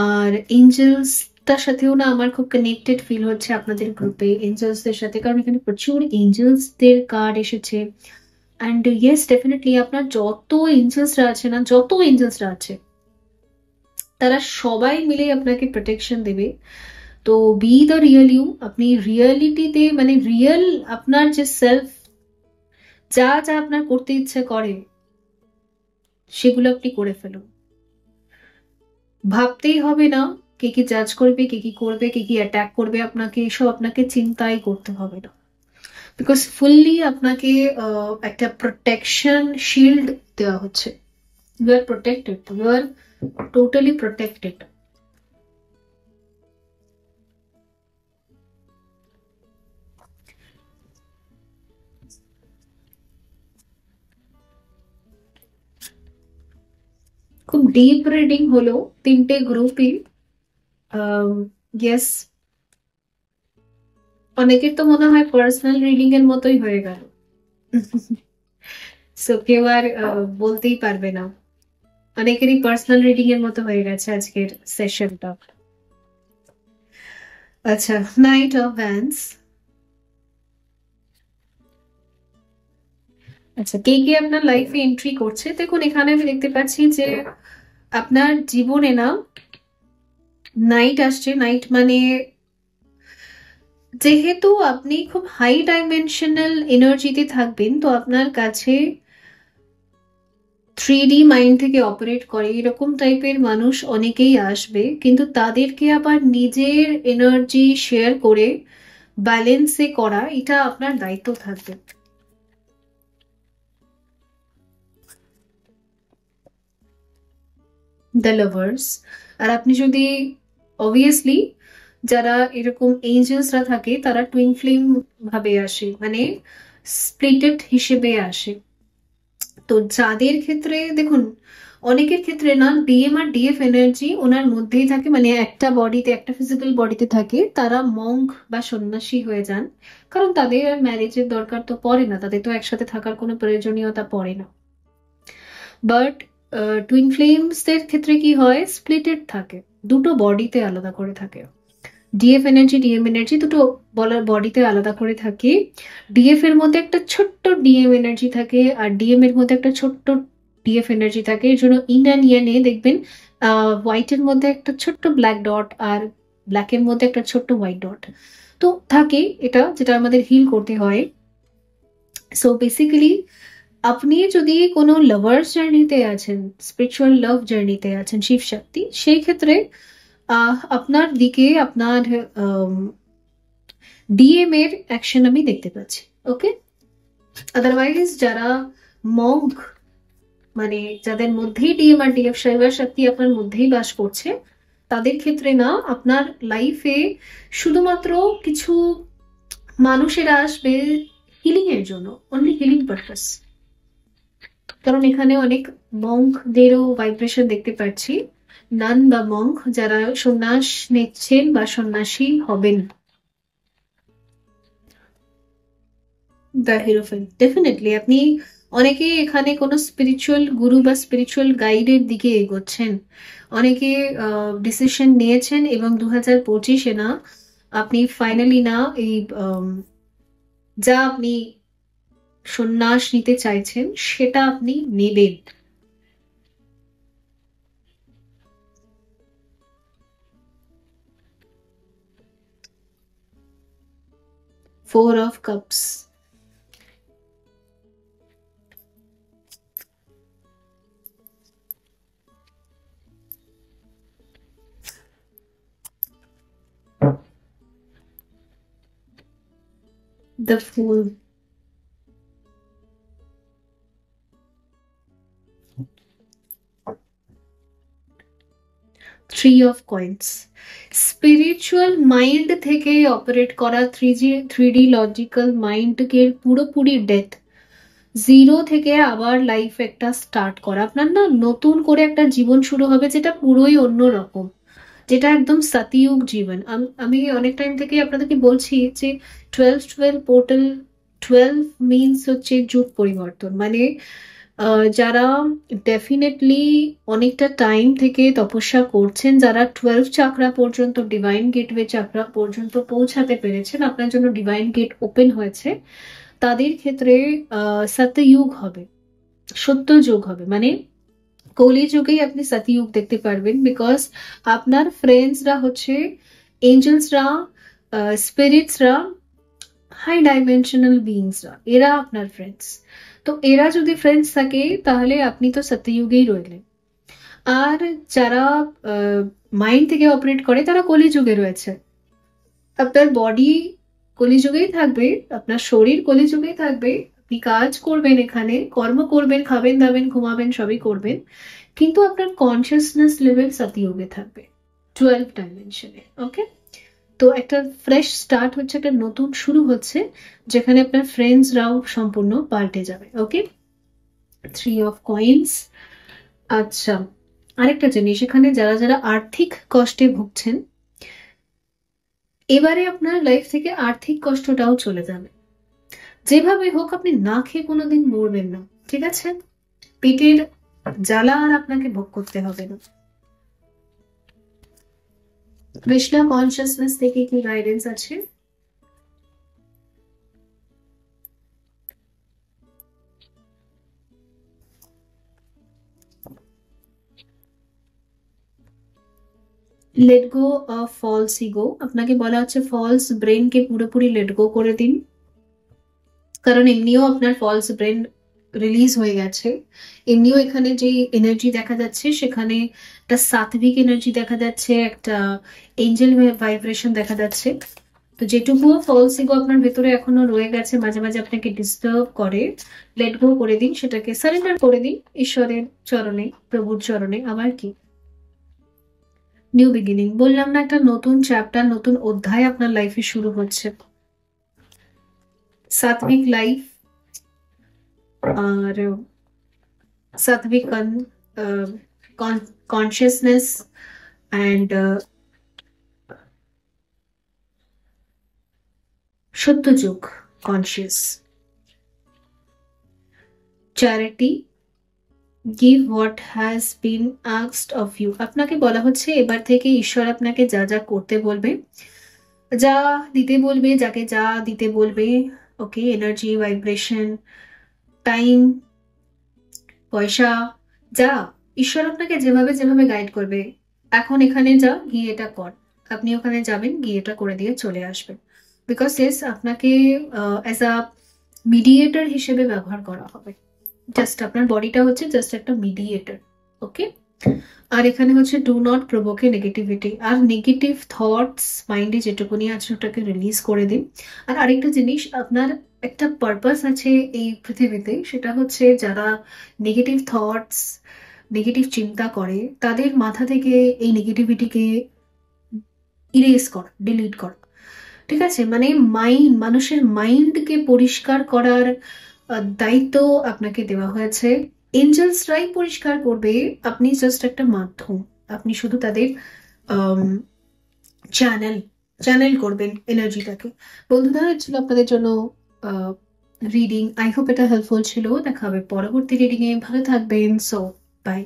আর এঞ্জেলসটার সাথেও না আমার খুব কানেক্টেড ফিল হচ্ছে আপনাদের গ্রুপে এঞ্জেলসদের সাথে, কারণ এখানে প্রচুর এঞ্জেলসদের কার্ড এসেছে। অ্যান্ড ইয়েস, ডেফিনেটলি আপনার যত এঞ্জেলসরা আছে তারা সবাই মিলে আপনাকে প্রোটেকশন দেবে। তো বি দ্য রিয়েল ইউ, আপনি রিয়েলিটিতে মানে রিয়েল আপনার যে সেলফ, যা যা আপনার করতে ইচ্ছে করে সেগুলো আপনি করে ফেলুন। ভাবতেই হবে না কে কি জাজ করবে, কে কি করবে, কে কি অ্যাটাক করবে আপনাকে, এসব আপনাকে চিন্তাই করতে হবে না। বিকজ ফুললি আপনাকে একটা প্রোটেকশন শিল্ড দেওয়া হচ্ছে। You are protected, you are totally protected. খুব ডিপ রিডিং হলো, তিনটে গ্রুপই। ইয়েস, অনেকের তো মনে হয় পার্সোনাল রিডিং এর মতোই হয়ে গেল। সো কেউ আর বলতেই পারবে না, অনেকেরই পার্সোনাল রিডিং এর মতো হয়ে গেছে আজকের সেশনটা। আচ্ছা, নাইট অফ ভ্যান্স। আচ্ছা, কে কে আপনার লাইফে এন্ট্রি করছে? দেখুন এখানে আমি দেখতে পাচ্ছি যে আপনার জীবনে না নাইট আসছে। নাইট মানে যেহেতু আপনি খুব হাই ডাইমেনশনাল এনার্জিতে থাকবেন, তো আপনার কাছে 3D মাইন্ড থেকে অপারেট করে এরকম টাইপের মানুষ অনেকেই আসবে, কিন্তু তাদেরকে আবার নিজের এনার্জি শেয়ার করে ব্যালেন্সে করা, এটা আপনার দায়িত্ব থাকবে। The lovers. আর আপনি যদি অবভিয়াসলি যারা এরকম এঞ্জেলসরা থাকে তারা টুইন ফ্লেম ভাবে আসে, মানে স্প্লিটেড হিসেবে আসে। তো যাদের ক্ষেত্রে দেখুন, অনেকের ক্ষেত্রে না ডিএম আর ডিএফ এনার্জি ওনার মধ্যেই থাকে, মানে একটা বডিতে, একটা ফিজিক্যাল বডিতে থাকে, তারা মঙ্ক বা সন্ন্যাসী হয়ে যান, কারণ তাদের আর ম্যারেজের দরকার তো পড়ে না, তাদের তো একসাথে থাকার কোনো প্রয়োজনীয়তা পড়ে না। বাট টুইন ফ্লেমসদের ক্ষেত্রে কি হয়, স্প্লিটেড থাকে, দুটো বডিতে আলাদা করে থাকে। ডিএফ এনার্জি, ডিএম এনার্জি দুটো বলার বডিতে আলাদা করে থাকে। ডিএফ এর মধ্যে একটা ছোট্ট ডিএম এনার্জি থাকে, আর ডিএম এর মধ্যে একটা ছোট্ট ডিএফ এনার্জি থাকে। এর জন্য ইন অ্যান্ড ইয়ানে দেখবেন হোয়াইটের মধ্যে একটা ছোট্ট ব্ল্যাক ডট, আর ব্ল্যাকের মধ্যে একটা ছোট্ট হোয়াইট ডট তো থাকে, এটা যেটা আমাদের হিল করতে হয়। সো বেসিক্যালি আপনি যদি কোনো লাভার্স জার্নিতে আছেন, স্পিরিচুয়াল লাভ জার্নিতে আছেন শিব শক্তি, সেই ক্ষেত্রে আপনার দিকে আপনার ডিএম এর অ্যাকশন আমি দেখতে পাচ্ছি। ওকে, আদারওয়াইজ যারা মঙ্ক, মানে যাদের মধ্যেই ডিএম আর ডিএফ শৈব শক্তি আপনার মধ্যেই বাস করছে, তাদের ক্ষেত্রে না আপনার লাইফে শুধুমাত্র কিছু মানুষেরা আসবে হিলিং এর জন্য, অনলি হিলিং পারপাস। কারণ এখানে অনেক মঙ্কদেরও ভাইব্রেশন দেখতে পাচ্ছি, নান বা মঙ্ক যারা সন্ন্যাস নিচ্ছেন বা সন্ন্যাসী হবেন। দ্য হিরোফেন্ট, ডেফিনেটলি আপনি অনেকে এখানে কোনো স্পিরিচুয়াল গুরু বা স্পিরিচুয়াল গাইডের দিকে এগোচ্ছেন, অনেকে ডিসিশন নিয়েছেন, এবং 2025-এ না আপনি ফাইনালি না এই যা আপনি সন্ন্যাস নিতে চাইছেন সেটা আপনি নেবেন। Four of cups. The Fool. Three of coins. Spiritual mind থেকে অপারেট করা থ্রি ডি লজিক্যাল মাইন্ডকে পুরোপুরি ডেথ, জিরো থেকে আবার লাইফ একটা স্টার্ট করা, আপনার না নতুন করে একটা জীবন শুরু হবে যেটা পুরোই অন্য রকম, যেটা একদম সতযুগ জীবন। আমি অনেক টাইম থেকে আপনাদেরকে বলছি যে 12-12 পোর্টাল, 12 মিনস হচ্ছে যুগ পরিবর্তন। মানে যারা ডেফিনেটলি অনেকটা টাইম থেকে তপস্যা করছেন, যারা 12 চাকরা পর্যন্ত, ডিভাইন গেটওয়ে চাকরা পর্যন্ত পৌঁছাতে পেরেছেন, আপনার জন্য ডিভাইন গেট ওপেন হয়েছে, তাদের ক্ষেত্রে সত্যযুগ হবে, সত্য যুগ হবে। মানে কলিযুগেই আপনি সতযুগ দেখতে পারবেন, বিকজ আপনার ফ্রেন্ডসরা হচ্ছে এঞ্জেলসরা, স্পিরিটসরা, হাই ডাইমেনশনাল বিইংসরা, এরা আপনার ফ্রেন্ডস। তো এরা যদি ফ্রেন্ডস থাকে তাহলে আপনি তো সত্যযুগেই রইলেন। আর যারা মাইন্ড থেকে অপারেট করে তারা কলিযুগে রয়েছে। আপনার বডি কলিযুগেই থাকবে, আপনার শরীর কলিযুগেই থাকবে, আপনি কাজ করবেন, এখানে কর্ম করবেন, খাবেন দাবেন ঘুমাবেন, সবই করবেন, কিন্তু আপনার কনসিয়াসনেস লেভেল সতযুগে থাকবে, 12 ডাইমেনশনে। ওকে, তো একটা ফ্রেশ স্টার্ট হচ্ছে, একটা নতুন শুরু হচ্ছে, যেখানে আপনার ফ্রেন্ডসরাও সম্পূর্ণ পাল্টে যাবে। ওকে, থ্রি অফ কয়েন্স। আচ্ছা, আরেকটা জিনিস, এখানে যারা যারা আর্থিক কষ্টে ভুগছেন, এবারে আপনার লাইফ থেকে আর্থিক কষ্টটাও চলে যাবে। যেভাবে হোক আপনি না খেয়ে কোনোদিন মরবেন না, ঠিক আছে? পেটের জ্বালা আর আপনাকে ভোগ করতে হবে না। কৃষ্ণা কনসিয়াসনেস থেকে কি গাইডেন্স আছে? Let go of false ego. আপনাকে বলা হচ্ছে ফলস ব্রেনকে পুরোপুরি লেট গো করে দিন, কারণ এমনিও আপনার ফলস ব্রেন রিলিজ হয়ে গেছে। এমনিও এখানে যে এনার্জি দেখা যাচ্ছে, সেখানে একটা সাত্বিক এনার্জি দেখা যাচ্ছে, একটা এঞ্জেল ভাইব্রেশন দেখা যাচ্ছে। তো যেটুকু ফলস ইগো আপনার ভেতরে এখনো রয়ে গেছে, মাঝে মাঝে আপনাকে ডিস্টার্ব করে, লেট গো করে দিন, সেটাকে সারেন্ডার করে দিন ঈশ্বরের চরণে, প্রভুর চরণে। আবার কি নিউ বিগিনিং বললাম না, একটা নতুন চ্যাপ্টার, নতুন অধ্যায় আপনার লাইফে শুরু হচ্ছে। সাত্বিক লাইফ আর সাত্বিক consciousness and Satyayug conscious, charity, give what has been asked of you. আপনাকে বলা হচ্ছে এবার থেকে ঈশ্বর আপনাকে যা যা করতে বলবে, যা দিতে বলবে, যাকে যা দিতে বলবে, ওকে, এনার্জি, ভাইব্রেশন, টাইম, পয়সা, যা ঈশ্বর আপনাকে যেভাবে যেভাবে গাইড করবে, এখন এখানে যা, গিয়ে এটা কর, আপনি ওখানে যাবেন, গিয়ে এটা করে দিয়ে চলে আসবেন। বিকজ এস আপনাকে অ্যাজ আ মিডিয়েটর হিসেবে ব্যবহার করা হবে। জাস্ট আপনার বডিটা হচ্ছে জাস্ট একটা মিডিয়েটর। ওকে, আর এখানে হচ্ছে ডু নট প্রভোকে নেগেটিভিটি, আর নেগেটিভ থটস মাইন্ডে যেটুকুনি আছে ওটাকে রিলিজ করে দিন। আর আরেকটা জিনিস, আপনার একটা পারপাস আছে এই পৃথিবীতে, সেটা হচ্ছে যারা নেগেটিভ থটস, নেগেটিভ চিন্তা করে, তাদের মাথা থেকে এই নেগেটিভিটিকে ইরেজ করা, ডিলিট করা, ঠিক আছে? মানে মানুষের মাইন্ডকে পরিষ্কার করার দায়িত্ব আপনাকে দেওয়া হয়েছে। এঞ্জেলসরাই পরিষ্কার করবে, আপনি জাস্ট একটা মাধ্যম, আপনি শুধু তাদের চ্যানেল করবেন এনার্জিটাকে। বন্ধুরা, ছিল আপনাদের জন্য রিডিং। আই হোপ এটা হেল্পফুল ছিল। দেখা হবে পরবর্তী রিডিং এ। ভালো থাকবেন। So by.